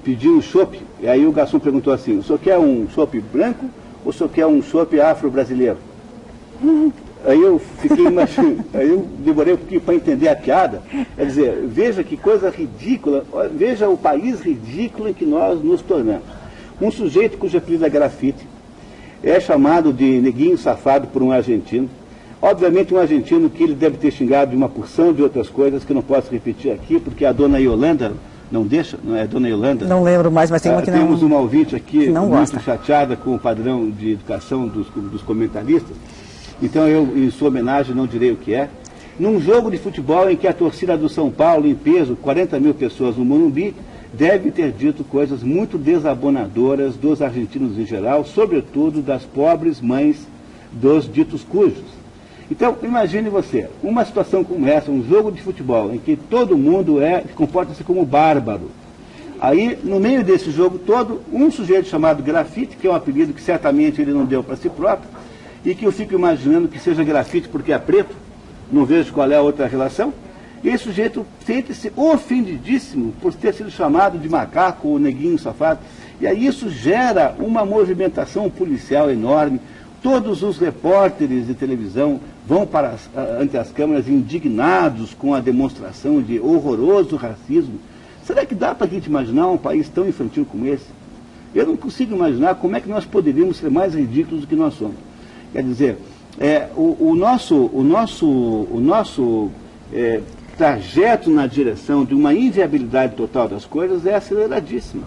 Speaker 3: pedi um chopp, e aí o garçom perguntou assim, o senhor quer um chopp branco ou o senhor quer um chopp afro-brasileiro? Aí eu fiquei imaginando, aí eu demorei um pouquinho para entender a piada. Quer dizer, veja que coisa ridícula, veja o país ridículo em que nós nos tornamos. Um sujeito cujo apelido é Grafite é chamado de neguinho safado por um argentino. Obviamente um argentino que ele deve ter xingado de uma porção de outras coisas que eu não posso repetir aqui, porque a dona Yolanda não deixa, não é a dona Yolanda? Não
Speaker 2: lembro mais, mas tem uma que não...
Speaker 3: Temos uma ouvinte aqui
Speaker 2: não
Speaker 3: muito
Speaker 2: gosta.
Speaker 3: chateada com o padrão de educação dos comentaristas. Então eu, em sua homenagem, não direi o que é. Num jogo de futebol em que a torcida do São Paulo, em peso, 40 mil pessoas no Morumbi, deve ter dito coisas muito desabonadoras dos argentinos em geral, sobretudo das pobres mães dos ditos cujos. Então, imagine você, uma situação como essa, um jogo de futebol, em que todo mundo comporta-se como bárbaro. Aí, no meio desse jogo todo, um sujeito chamado Grafite, que é um apelido que certamente ele não deu para si próprio, e que eu fico imaginando que seja Grafite porque é preto, não vejo qual é a outra relação, e esse sujeito sente-se ofendidíssimo por ter sido chamado de macaco ou neguinho safado, e aí isso gera uma movimentação policial enorme. Todos os repórteres de televisão vão ante as câmeras indignados com a demonstração de horroroso racismo. Será que dá para a gente imaginar um país tão infantil como esse? Eu não consigo imaginar como é que nós poderíamos ser mais ridículos do que nós somos. Quer dizer, o nosso trajeto na direção de uma inviabilidade total das coisas é aceleradíssimo.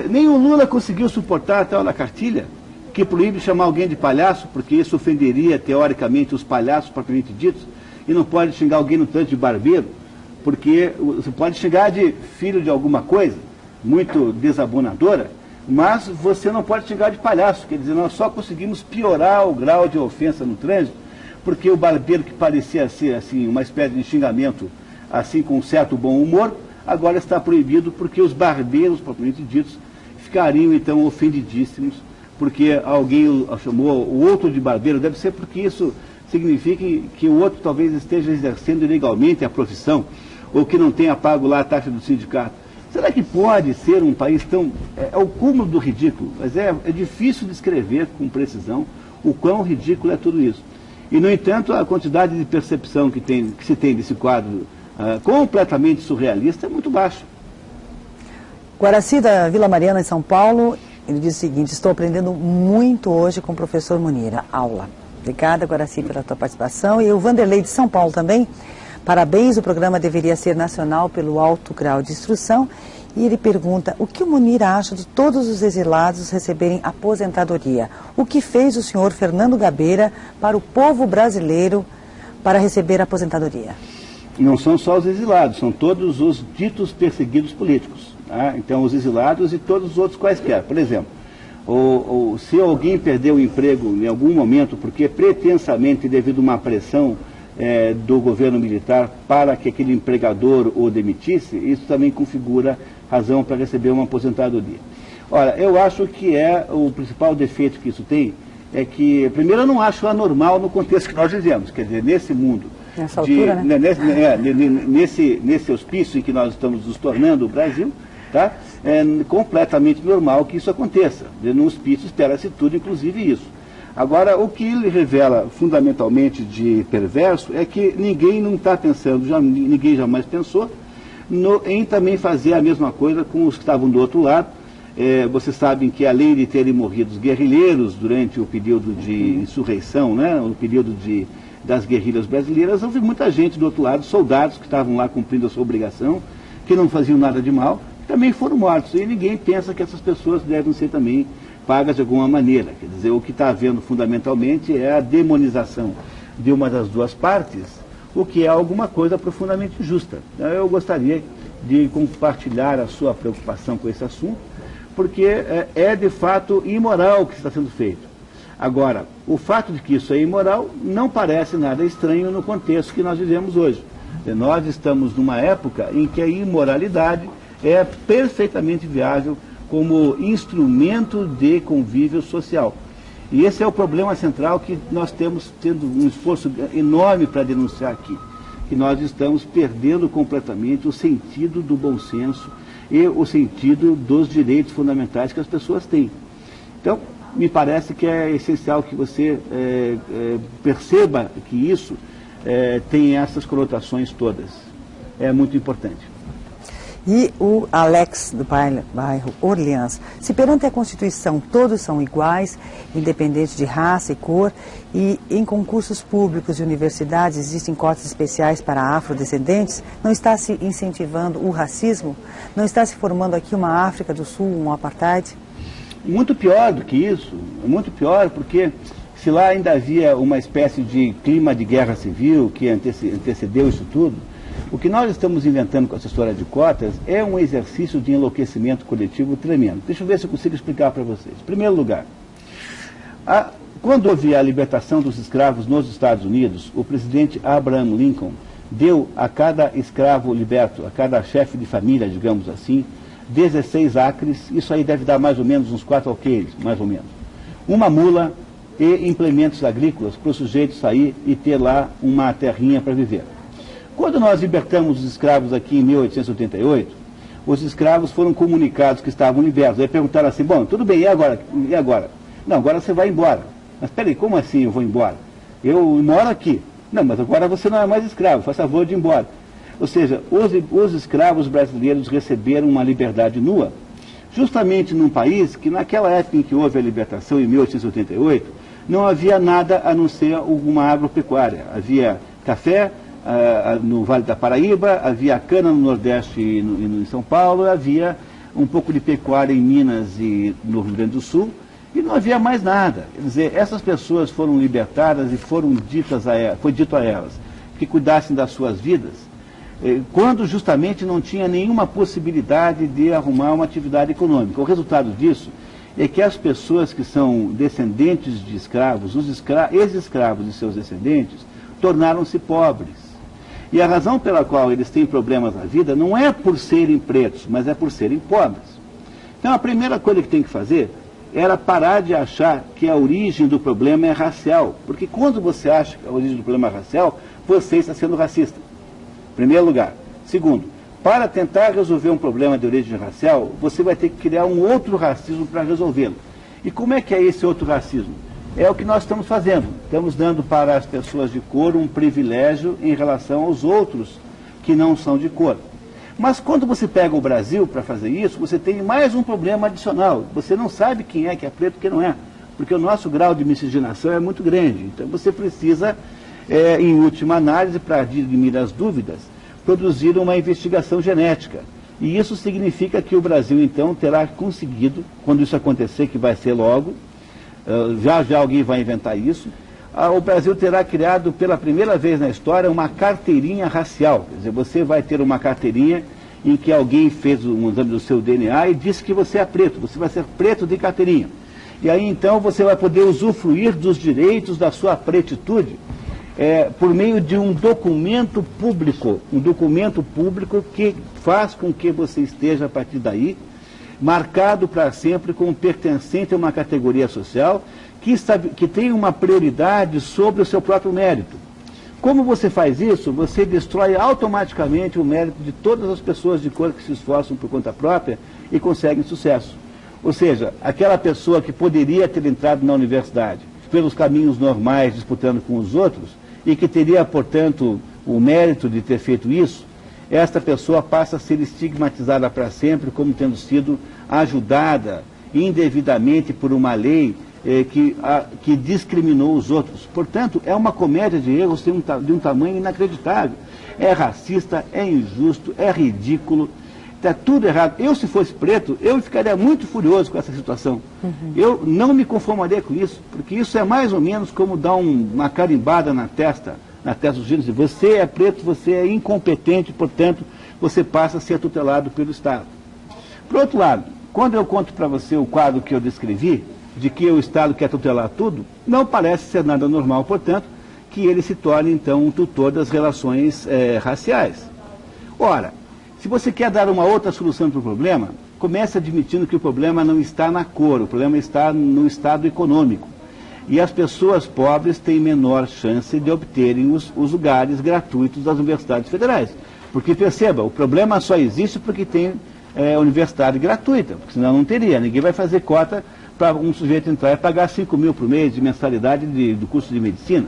Speaker 3: Nem o Lula conseguiu suportar a tal da cartilha, que proíbe chamar alguém de palhaço, porque isso ofenderia, teoricamente, os palhaços propriamente ditos, e não pode xingar alguém no tanto de barbeiro, porque você pode xingar de filho de alguma coisa, muito desabonadora, mas você não pode xingar de palhaço. Quer dizer, nós só conseguimos piorar o grau de ofensa no trânsito, porque o barbeiro que parecia ser assim, uma espécie de xingamento, assim, com um certo bom humor, agora está proibido, porque os barbeiros propriamente ditos ficariam, então, ofendidíssimos, porque alguém chamou o outro de barbeiro. Deve ser porque isso significa que o outro talvez esteja exercendo ilegalmente a profissão, ou que não tenha pago lá a taxa do sindicato. Será que pode ser um país tão... É o cúmulo do ridículo, mas é difícil descrever com precisão o quão ridículo é tudo isso. E, no entanto, a quantidade de percepção que se tem desse quadro completamente surrealista é muito baixa.
Speaker 2: Guaraci, da Vila Mariana, em São Paulo, ele diz o seguinte: estou aprendendo muito hoje com o professor Munir, aula. Obrigada, Guaraci, pela tua participação. E o Vanderlei, de São Paulo, também. Parabéns, o programa deveria ser nacional pelo alto grau de instrução. E ele pergunta: o que o Munir acha de todos os exilados receberem aposentadoria? O que fez o senhor Fernando Gabeira para o povo brasileiro para receber aposentadoria?
Speaker 3: Não são só os exilados, são todos os ditos perseguidos políticos. Tá? Então, os exilados e todos os outros quaisquer. Por exemplo, se alguém perdeu o emprego em algum momento porque pretensamente devido a uma pressão do governo militar para que aquele empregador o demitisse, isso também configura razão para receber uma aposentadoria. Ora, eu acho que o principal defeito que isso tem é que, primeiro, eu não acho anormal no contexto que nós vivemos. Quer dizer, nesse mundo,
Speaker 2: nessa altura, né?
Speaker 3: nesse hospício em que nós estamos nos tornando o Brasil, tá? É completamente normal que isso aconteça. No hospício espera-se tudo, inclusive isso. Agora, o que ele revela fundamentalmente de perverso é que ninguém não está pensando, ninguém jamais pensou em também fazer a mesma coisa com os que estavam do outro lado. Vocês sabem que além de terem morrido os guerrilheiros durante o período de insurreição, né, o período de das guerrilhas brasileiras, houve muita gente do outro lado, soldados que estavam lá cumprindo a sua obrigação, que não faziam nada de mal, também foram mortos. E ninguém pensa que essas pessoas devem ser também pagas de alguma maneira. Quer dizer, o que está havendo fundamentalmente é a demonização de uma das duas partes, o que é alguma coisa profundamente injusta. Eu gostaria de compartilhar a sua preocupação com esse assunto, porque é de fato imoral o que está sendo feito. Agora, o fato de que isso é imoral não parece nada estranho no contexto que nós vivemos hoje. Nós estamos numa época em que a imoralidade é perfeitamente viável como instrumento de convívio social. E esse é o problema central que nós temos tendo um esforço enorme para denunciar aqui, que nós estamos perdendo completamente o sentido do bom senso e o sentido dos direitos fundamentais que as pessoas têm. Então, me parece que é essencial que você perceba que isso tem essas conotações todas. É muito importante.
Speaker 2: E o Alex, do bairro Orleans, se perante a Constituição todos são iguais, independente de raça e cor, e em concursos públicos e universidades existem cotas especiais para afrodescendentes, não está se incentivando o racismo? Não está se formando aqui uma África do Sul, um apartheid?
Speaker 3: Muito pior do que isso, muito pior, porque se lá ainda havia uma espécie de clima de guerra civil que antecedeu isso tudo, o que nós estamos inventando com essa história de cotas é um exercício de enlouquecimento coletivo tremendo. Deixa eu ver se eu consigo explicar para vocês. Em primeiro lugar, quando houve a libertação dos escravos nos Estados Unidos, o presidente Abraham Lincoln deu a cada escravo liberto, a cada chefe de família, digamos assim, 16 acres, isso aí deve dar mais ou menos uns 4 alqueires, mais ou menos. Uma mula e implementos agrícolas para o sujeito sair e ter lá uma terrinha para viver. Quando nós libertamos os escravos aqui em 1888, os escravos foram comunicados que estavam libertos. Aí perguntaram assim, bom, tudo bem, e agora? E agora? Não, agora você vai embora. Mas peraí, como assim eu vou embora? Eu moro aqui. Não, mas agora você não é mais escravo, faz favor de ir embora. Ou seja, os escravos brasileiros receberam uma liberdade nua, justamente num país que naquela época em que houve a libertação, em 1888, não havia nada a não ser uma agropecuária. Havia café no Vale da Paraíba, havia cana no Nordeste e em São Paulo, havia um pouco de pecuária em Minas e no Rio Grande do Sul, e não havia mais nada. Quer dizer, essas pessoas foram libertadas e foi dito a elas que cuidassem das suas vidas, quando justamente não tinha nenhuma possibilidade de arrumar uma atividade econômica. O resultado disso é que as pessoas que são descendentes de escravos, os ex-escravos e seus descendentes, tornaram-se pobres. E a razão pela qual eles têm problemas na vida não é por serem pretos, mas é por serem pobres. Então a primeira coisa que tem que fazer era parar de achar que a origem do problema é racial. Porque quando você acha que a origem do problema é racial, você está sendo racista. Em primeiro lugar. Segundo, para tentar resolver um problema de origem racial, você vai ter que criar um outro racismo para resolvê-lo. E como é que é esse outro racismo? É o que nós estamos fazendo. Estamos dando para as pessoas de cor um privilégio em relação aos outros que não são de cor. Mas quando você pega o Brasil para fazer isso, você tem mais um problema adicional. Você não sabe quem é que é preto e quem não é. Porque o nosso grau de miscigenação é muito grande. Então você precisa, em última análise, para dirimir as dúvidas, produzir uma investigação genética. E isso significa que o Brasil, então, terá conseguido, quando isso acontecer, que vai ser logo, já alguém vai inventar isso, o Brasil terá criado pela primeira vez na história uma carteirinha racial. Quer dizer, você vai ter uma carteirinha em que alguém fez um exame do seu DNA e disse que você é preto, você vai ser preto de carteirinha. E aí então você vai poder usufruir dos direitos da sua pretitude por meio de um documento público que faz com que você esteja a partir daí marcado para sempre como pertencente a uma categoria social que tem uma prioridade sobre o seu próprio mérito. Como você faz isso, você destrói automaticamente o mérito de todas as pessoas de cor que se esforçam por conta própria e conseguem sucesso. Ou seja, aquela pessoa que poderia ter entrado na universidade pelos caminhos normais, disputando com os outros, e que teria, portanto, o mérito de ter feito isso, esta pessoa passa a ser estigmatizada para sempre como tendo sido ajudada indevidamente por uma lei que discriminou os outros. Portanto, é uma comédia de erros de um tamanho inacreditável. É racista, é injusto, é ridículo, está tudo errado. Eu, se fosse preto, eu ficaria muito furioso com essa situação. Eu não me conformaria com isso, porque isso é mais ou menos como dar uma carimbada na testa dos gêneros. Você é preto, você é incompetente, portanto, você passa a ser tutelado pelo Estado. Por outro lado, quando eu conto para você o quadro que eu descrevi, de que o Estado quer tutelar tudo, não parece ser nada normal, portanto, que ele se torne, então, um tutor das relações raciais. Ora, se você quer dar uma outra solução para o problema, comece admitindo que o problema não está na cor, o problema está no estado econômico. E as pessoas pobres têm menor chance de obterem os lugares gratuitos das universidades federais. Porque, perceba, o problema só existe porque tem universidade gratuita, porque senão não teria. Ninguém vai fazer cota para um sujeito entrar e pagar 5 mil por mês de mensalidade do curso de medicina.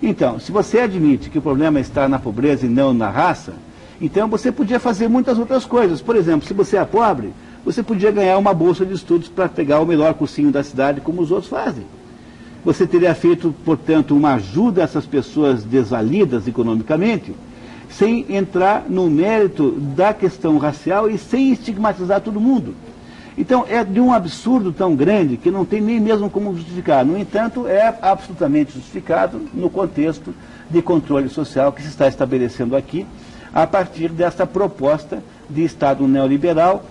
Speaker 3: Então, se você admite que o problema está na pobreza e não na raça, então você podia fazer muitas outras coisas. Por exemplo, se você é pobre, você podia ganhar uma bolsa de estudos para pegar o melhor cursinho da cidade, como os outros fazem. Você teria feito, portanto, uma ajuda a essas pessoas desvalidas economicamente, sem entrar no mérito da questão racial e sem estigmatizar todo mundo. Então, é de um absurdo tão grande que não tem nem mesmo como justificar. No entanto, é absolutamente justificado no contexto de controle social que se está estabelecendo aqui, a partir dessa proposta de Estado neoliberal,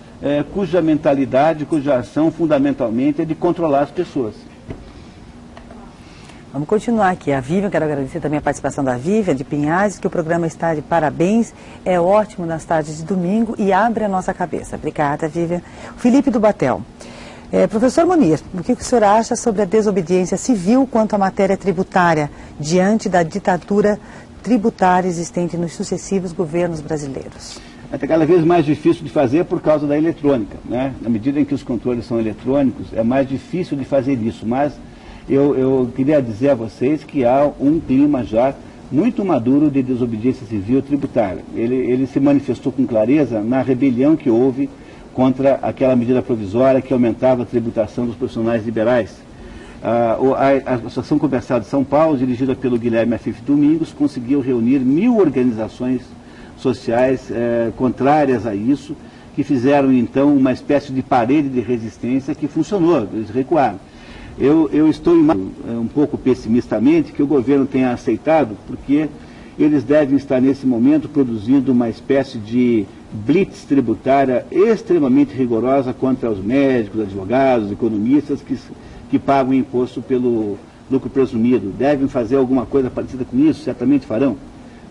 Speaker 3: cuja mentalidade, cuja ação, fundamentalmente, é de controlar as pessoas.
Speaker 2: Vamos continuar aqui. A Vivian, quero agradecer também a participação da Vivian, de Pinhais, que o programa está de parabéns, é ótimo nas tardes de domingo e abre a nossa cabeça. Obrigada, Vivian. Felipe do Batel. Professor Munir, o que o senhor acha sobre a desobediência civil quanto à matéria tributária, diante da ditadura tributária existente nos sucessivos governos brasileiros?
Speaker 3: É cada vez mais difícil de fazer por causa da eletrônica, né? Na medida em que os controles são eletrônicos, é mais difícil de fazer isso, mas eu queria dizer a vocês que há um clima já muito maduro de desobediência civil tributária. Ele se manifestou com clareza na rebelião que houve contra aquela medida provisória que aumentava a tributação dos profissionais liberais. A Associação Comercial de São Paulo, dirigida pelo Guilherme Afif Domingos, conseguiu reunir 1000 organizações sociais contrárias a isso, que fizeram então uma espécie de parede de resistência que funcionou, eles recuaram. Eu estou um pouco pessimistamente que o governo tenha aceitado, porque eles devem estar nesse momento produzindo uma espécie de blitz tributária extremamente rigorosa contra os médicos, advogados, economistas que pagam imposto pelo lucro presumido. Devem fazer alguma coisa parecida com isso, certamente farão.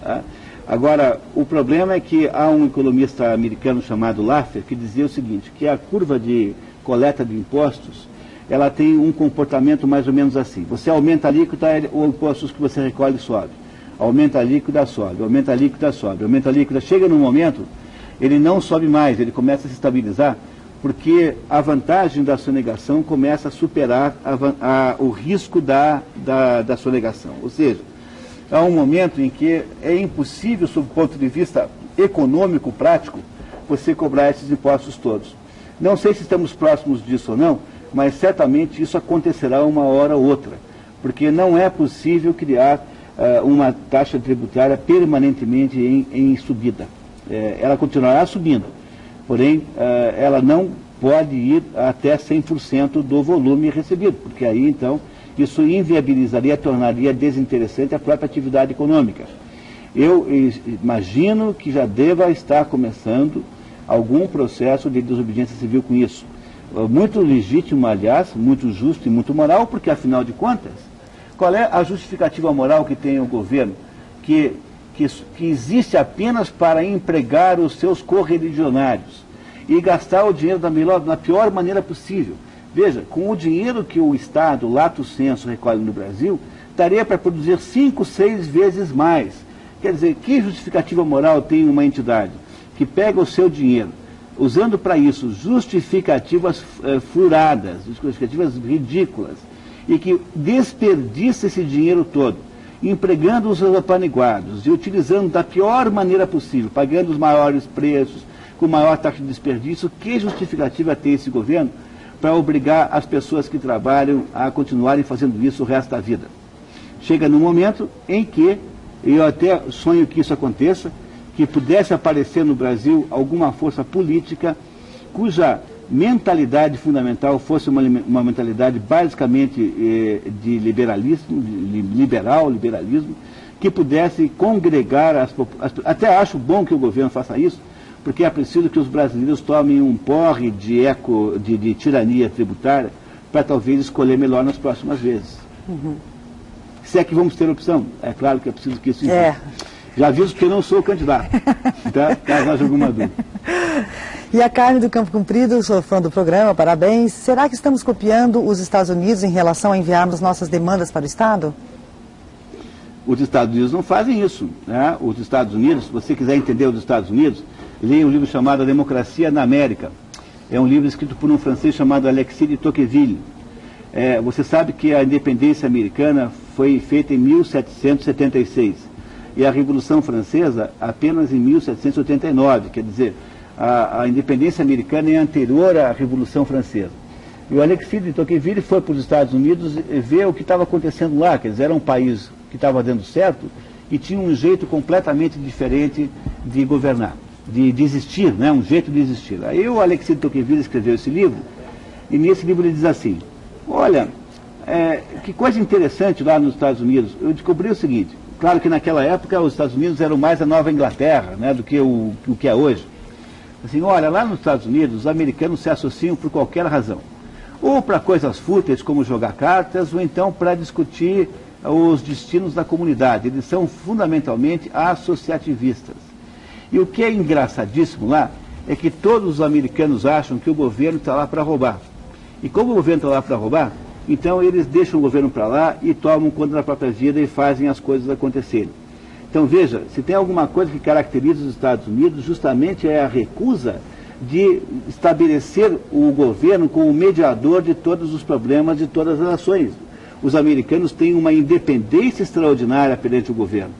Speaker 3: Tá? Agora, o problema é que há um economista americano chamado Laffer que dizia o seguinte, que a curva de coleta de impostos, ela tem um comportamento mais ou menos assim. Você aumenta a alíquota, o imposto que você recolhe sobe. Aumenta a alíquota, sobe. Aumenta a alíquota, sobe. Aumenta a alíquota. Chega num momento, ele não sobe mais, ele começa a se estabilizar, porque a vantagem da sonegação começa a superar o risco da sonegação. Ou seja, há um momento em que é impossível, sob o ponto de vista econômico, prático, você cobrar esses impostos todos. Não sei se estamos próximos disso ou não, mas certamente isso acontecerá uma hora ou outra, porque não é possível criar uma taxa tributária permanentemente em subida. Ela continuará subindo, porém ela não pode ir até 100% do volume recebido, porque aí então isso inviabilizaria, tornaria desinteressante a própria atividade econômica. Eu imagino que já deva estar começando algum processo de desobediência civil com isso. Muito legítimo, aliás, muito justo e muito moral, porque, afinal de contas, qual é a justificativa moral que tem o governo que existe apenas para empregar os seus correligionários e gastar o dinheiro da pior maneira possível? Veja, com o dinheiro que o Estado, lato sensu, recolhe no Brasil, daria para produzir 5, 6 vezes mais. Quer dizer, que justificativa moral tem uma entidade que pega o seu dinheiro, usando para isso justificativas furadas, justificativas ridículas, e que desperdiça esse dinheiro todo, empregando os seus apaniguados e utilizando da pior maneira possível, pagando os maiores preços, com maior taxa de desperdício? Que justificativa tem esse governo para obrigar as pessoas que trabalham a continuarem fazendo isso o resto da vida. Chega num momento em que, eu até sonho que isso aconteça, que pudesse aparecer no Brasil alguma força política cuja mentalidade fundamental fosse uma mentalidade basicamente de liberalismo, liberalismo, que pudesse congregar até acho bom que o governo faça isso, porque é preciso que os brasileiros tomem um porre de tirania tributária para talvez escolher melhor nas próximas vezes. Uhum. Se é que vamos ter opção, é claro que é preciso que isso exista. Já aviso que eu não sou candidato, tá? Caso haja alguma dúvida.
Speaker 2: E a Carmen do Campo Comprido, sou fã do programa, parabéns. Será que estamos copiando os Estados Unidos em relação a enviarmos nossas demandas para o Estado?
Speaker 3: Os Estados Unidos não fazem isso, né? Os Estados Unidos, se você quiser entender os Estados Unidos, leia um livro chamado A Democracia na América. É um livro escrito por um francês chamado Alexis de Tocqueville. Você sabe que a independência americana foi feita em 1776 e a Revolução Francesa apenas em 1789, quer dizer, a independência americana é anterior à Revolução Francesa. E o Alexis de Tocqueville foi para os Estados Unidos ver o que estava acontecendo lá, quer dizer, era um país que estava dando certo e tinha um jeito completamente diferente de governar, de existir, né? Um jeito de existir. Aí o Alexis de Tocqueville escreveu esse livro, e nesse livro ele diz assim, olha, que coisa interessante lá nos Estados Unidos, eu descobri o seguinte, claro que naquela época os Estados Unidos eram mais a Nova Inglaterra, né, do que o que é hoje. Assim, olha, lá nos Estados Unidos os americanos se associam por qualquer razão, ou para coisas fúteis como jogar cartas, ou então para discutir os destinos da comunidade. Eles são fundamentalmente associativistas. E o que é engraçadíssimo lá é que todos os americanos acham que o governo está lá para roubar. E como o governo está lá para roubar, então eles deixam o governo para lá e tomam conta da própria vida e fazem as coisas acontecerem. Então veja, se tem alguma coisa que caracteriza os Estados Unidos, justamente é a recusa de estabelecer o governo como mediador de todos os problemas de todas as nações. Os americanos têm uma independência extraordinária perante o governo.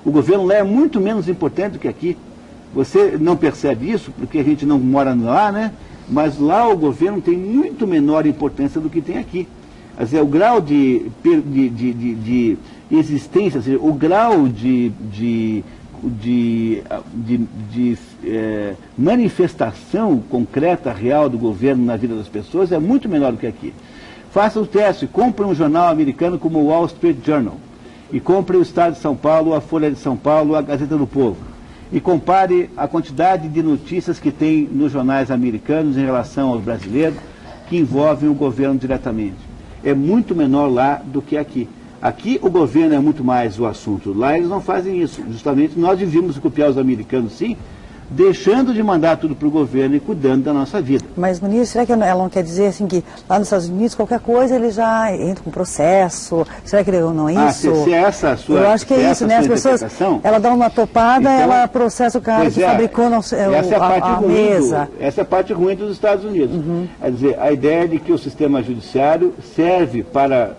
Speaker 3: O governo lá é muito menos importante do que aqui. Você não percebe isso porque a gente não mora lá, né? Mas lá o governo tem muito menor importância do que tem aqui. Quer dizer, o grau de existência, ou seja, o grau de manifestação concreta, real do governo na vida das pessoas é muito menor do que aqui. Faça o teste, compre um jornal americano como o Wall Street Journal e compre o Estado de São Paulo, a Folha de São Paulo, a Gazeta do Povo e compare a quantidade de notícias que tem nos jornais americanos em relação aos brasileiros que envolvem o governo diretamente. É muito menor lá do que aqui. Aqui o governo é muito mais o assunto, lá eles não fazem isso. Justamente nós devíamos copiar os americanos, sim, deixando de mandar tudo para o governo e cuidando da nossa vida.
Speaker 2: Mas, Muniz, será que ela não quer dizer assim que lá nos Estados Unidos qualquer coisa ele já entra com processo? Será que não é isso?
Speaker 3: Se essa a sua,
Speaker 2: eu acho que é isso, né? As pessoas, ela dá uma topada, então, ela processa o cara que fabricou a mesa.
Speaker 3: Essa é a parte ruim dos Estados Unidos. Uhum. Quer dizer, a ideia de que o sistema judiciário serve para,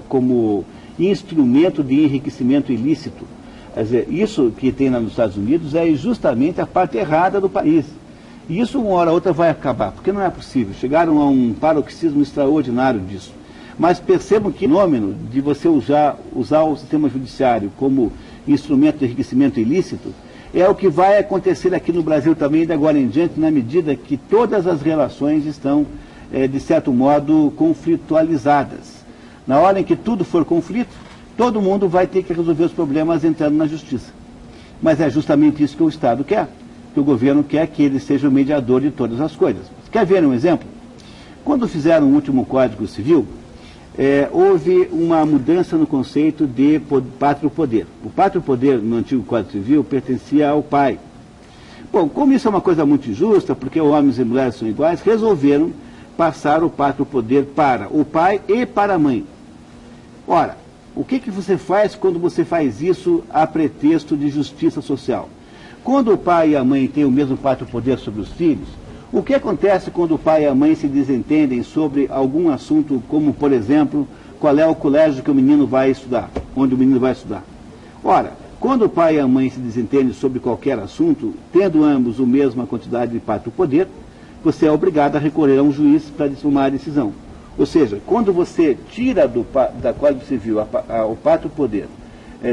Speaker 3: como instrumento de enriquecimento ilícito. Quer dizer, isso que tem lá nos Estados Unidos é justamente a parte errada do país. E isso uma hora ou outra vai acabar, porque não é possível. Chegaram a um paroxismo extraordinário disso. Mas percebam que o fenômeno de você usar o sistema judiciário como instrumento de enriquecimento ilícito é o que vai acontecer aqui no Brasil também de agora em diante, na medida que todas as relações estão, de certo modo, conflitualizadas. Na hora em que tudo for conflito, todo mundo vai ter que resolver os problemas entrando na justiça. Mas é justamente isso que o Estado quer, que o governo quer que ele seja o mediador de todas as coisas. Quer ver um exemplo? Quando fizeram o último Código Civil, houve uma mudança no conceito de pátrio poder. O pátrio poder no antigo Código Civil pertencia ao pai. Bom, como isso é uma coisa muito injusta, porque homens e mulheres são iguais, resolveram passar o pátrio poder para o pai e para a mãe. Ora, o que você faz quando você faz isso a pretexto de justiça social? Quando o pai e a mãe têm o mesmo pátrio poder sobre os filhos, o que acontece quando o pai e a mãe se desentendem sobre algum assunto, como, por exemplo, qual é o colégio que o menino vai estudar, onde o menino vai estudar? Ora, quando o pai e a mãe se desentendem sobre qualquer assunto, tendo ambos a mesma quantidade de pátrio poder, você é obrigado a recorrer a um juiz para tomar a decisão. Ou seja, quando você tira da Código Civil o pátrio poder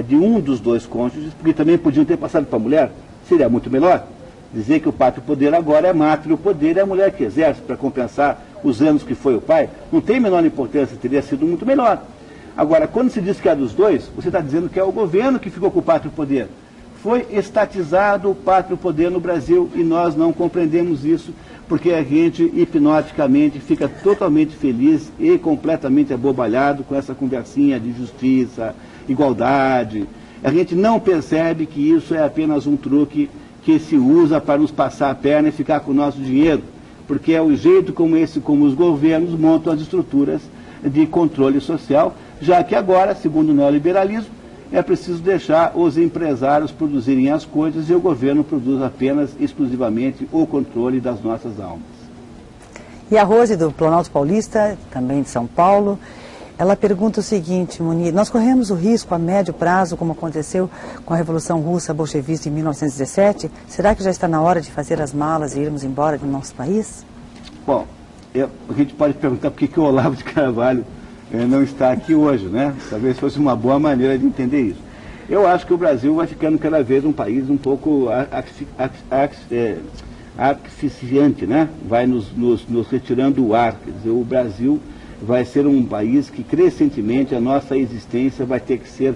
Speaker 3: de um dos dois cônjuges, porque também podiam ter passado para a mulher, seria muito melhor dizer que o pátrio poder agora é mátrio poder e a mulher que exerce para compensar os anos que foi o pai, não tem menor importância, teria sido muito melhor. Agora, quando se diz que é dos dois, você está dizendo que é o governo que ficou com o pátrio poder. Foi estatizado o pátrio poder no Brasil e nós não compreendemos isso, porque a gente hipnoticamente fica totalmente feliz e completamente abobalhado com essa conversinha de justiça, igualdade. A gente não percebe que isso é apenas um truque que se usa para nos passar a perna e ficar com o nosso dinheiro, porque é o jeito como os governos montam as estruturas de controle social, já que agora, segundo o neoliberalismo, é preciso deixar os empresários produzirem as coisas e o governo produz apenas, exclusivamente, o controle das nossas almas.
Speaker 2: E a Rose, do Planalto Paulista, também de São Paulo, ela pergunta o seguinte, Munir: nós corremos o risco a médio prazo, como aconteceu com a Revolução Russa Bolchevista em 1917? Será que já está na hora de fazer as malas e irmos embora do nosso país?
Speaker 3: Bom, a gente pode perguntar por que o Olavo de Carvalho não está aqui hoje, né? Talvez fosse uma boa maneira de entender isso. Eu acho que o Brasil vai ficando cada vez um país um pouco asfixiante, né? Vai nos retirando o ar. Quer dizer, o Brasil vai ser um país que, crescentemente, a nossa existência vai ter que ser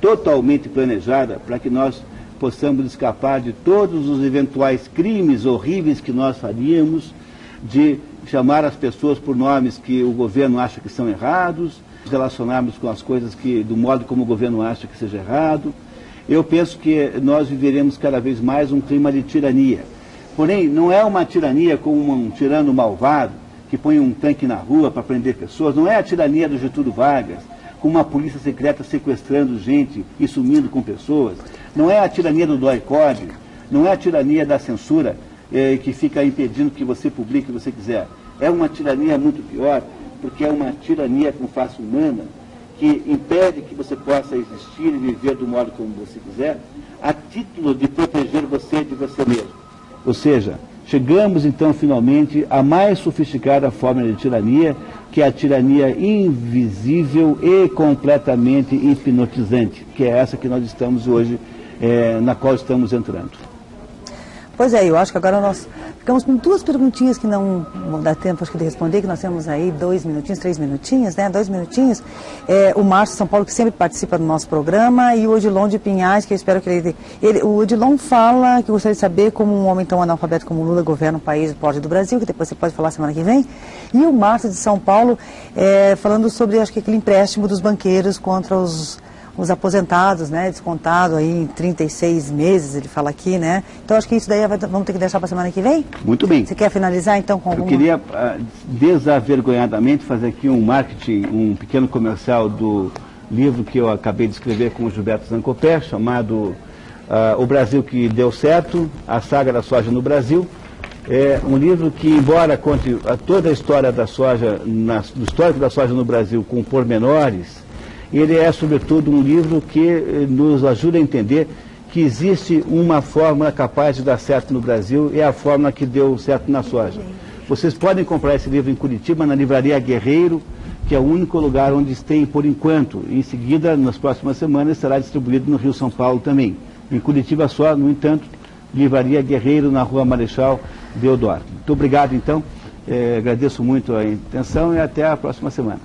Speaker 3: totalmente planejada para que nós possamos escapar de todos os eventuais crimes horríveis que nós faríamos, de chamar as pessoas por nomes que o governo acha que são errados, relacionarmos com as coisas do modo como o governo acha que seja errado. Eu penso que nós viveremos cada vez mais um clima de tirania. Porém, não é uma tirania como um tirano malvado que põe um tanque na rua para prender pessoas, não é a tirania do Getúlio Vargas, com uma polícia secreta sequestrando gente e sumindo com pessoas, não é a tirania do DOI-CODE, não é a tirania da censura que fica impedindo que você publique o que você quiser. É uma tirania muito pior, porque é uma tirania com face humana, que impede que você possa existir e viver do modo como você quiser, a título de proteger você de você mesmo. Ou seja, chegamos então finalmente à mais sofisticada forma de tirania, que é a tirania invisível e completamente hipnotizante, que é essa que nós estamos hoje, na qual estamos entrando.
Speaker 2: Pois é, eu acho que agora nós ficamos com duas perguntinhas que não dá tempo, acho que de responder, que nós temos aí 2 minutinhos, 3 minutinhos, né? 2 minutinhos. O Márcio de São Paulo, que sempre participa do nosso programa, e o Odilon de Pinhais, que eu espero que o Odilon fala, que gostaria de saber como um homem tão analfabeto como Lula governa um país do porte do Brasil, que depois você pode falar semana que vem. E o Márcio de São Paulo, falando sobre, acho que aquele empréstimo dos banqueiros contra os aposentados, né, descontado aí em 36 meses, ele fala aqui, né? Então acho que isso daí vamos ter que deixar para a semana que vem?
Speaker 3: Muito bem.
Speaker 2: Você quer finalizar então com alguma?
Speaker 3: Eu queria desavergonhadamente fazer aqui um marketing, um pequeno comercial do livro que eu acabei de escrever com o Gilberto Zancopé, chamado O Brasil que Deu Certo, a Saga da Soja no Brasil. É um livro que, embora conte toda a história da soja, do histórico da soja no Brasil com pormenores, ele é, sobretudo, um livro que nos ajuda a entender que existe uma fórmula capaz de dar certo no Brasil, e é a fórmula que deu certo na soja. Vocês podem comprar esse livro em Curitiba, na Livraria Guerreiro, que é o único lugar onde tem, por enquanto. Em seguida, nas próximas semanas, será distribuído no Rio São Paulo também. Em Curitiba só, no entanto, Livraria Guerreiro, na Rua Marechal Deodoro. Muito obrigado, então. Agradeço muito a atenção e até a próxima semana.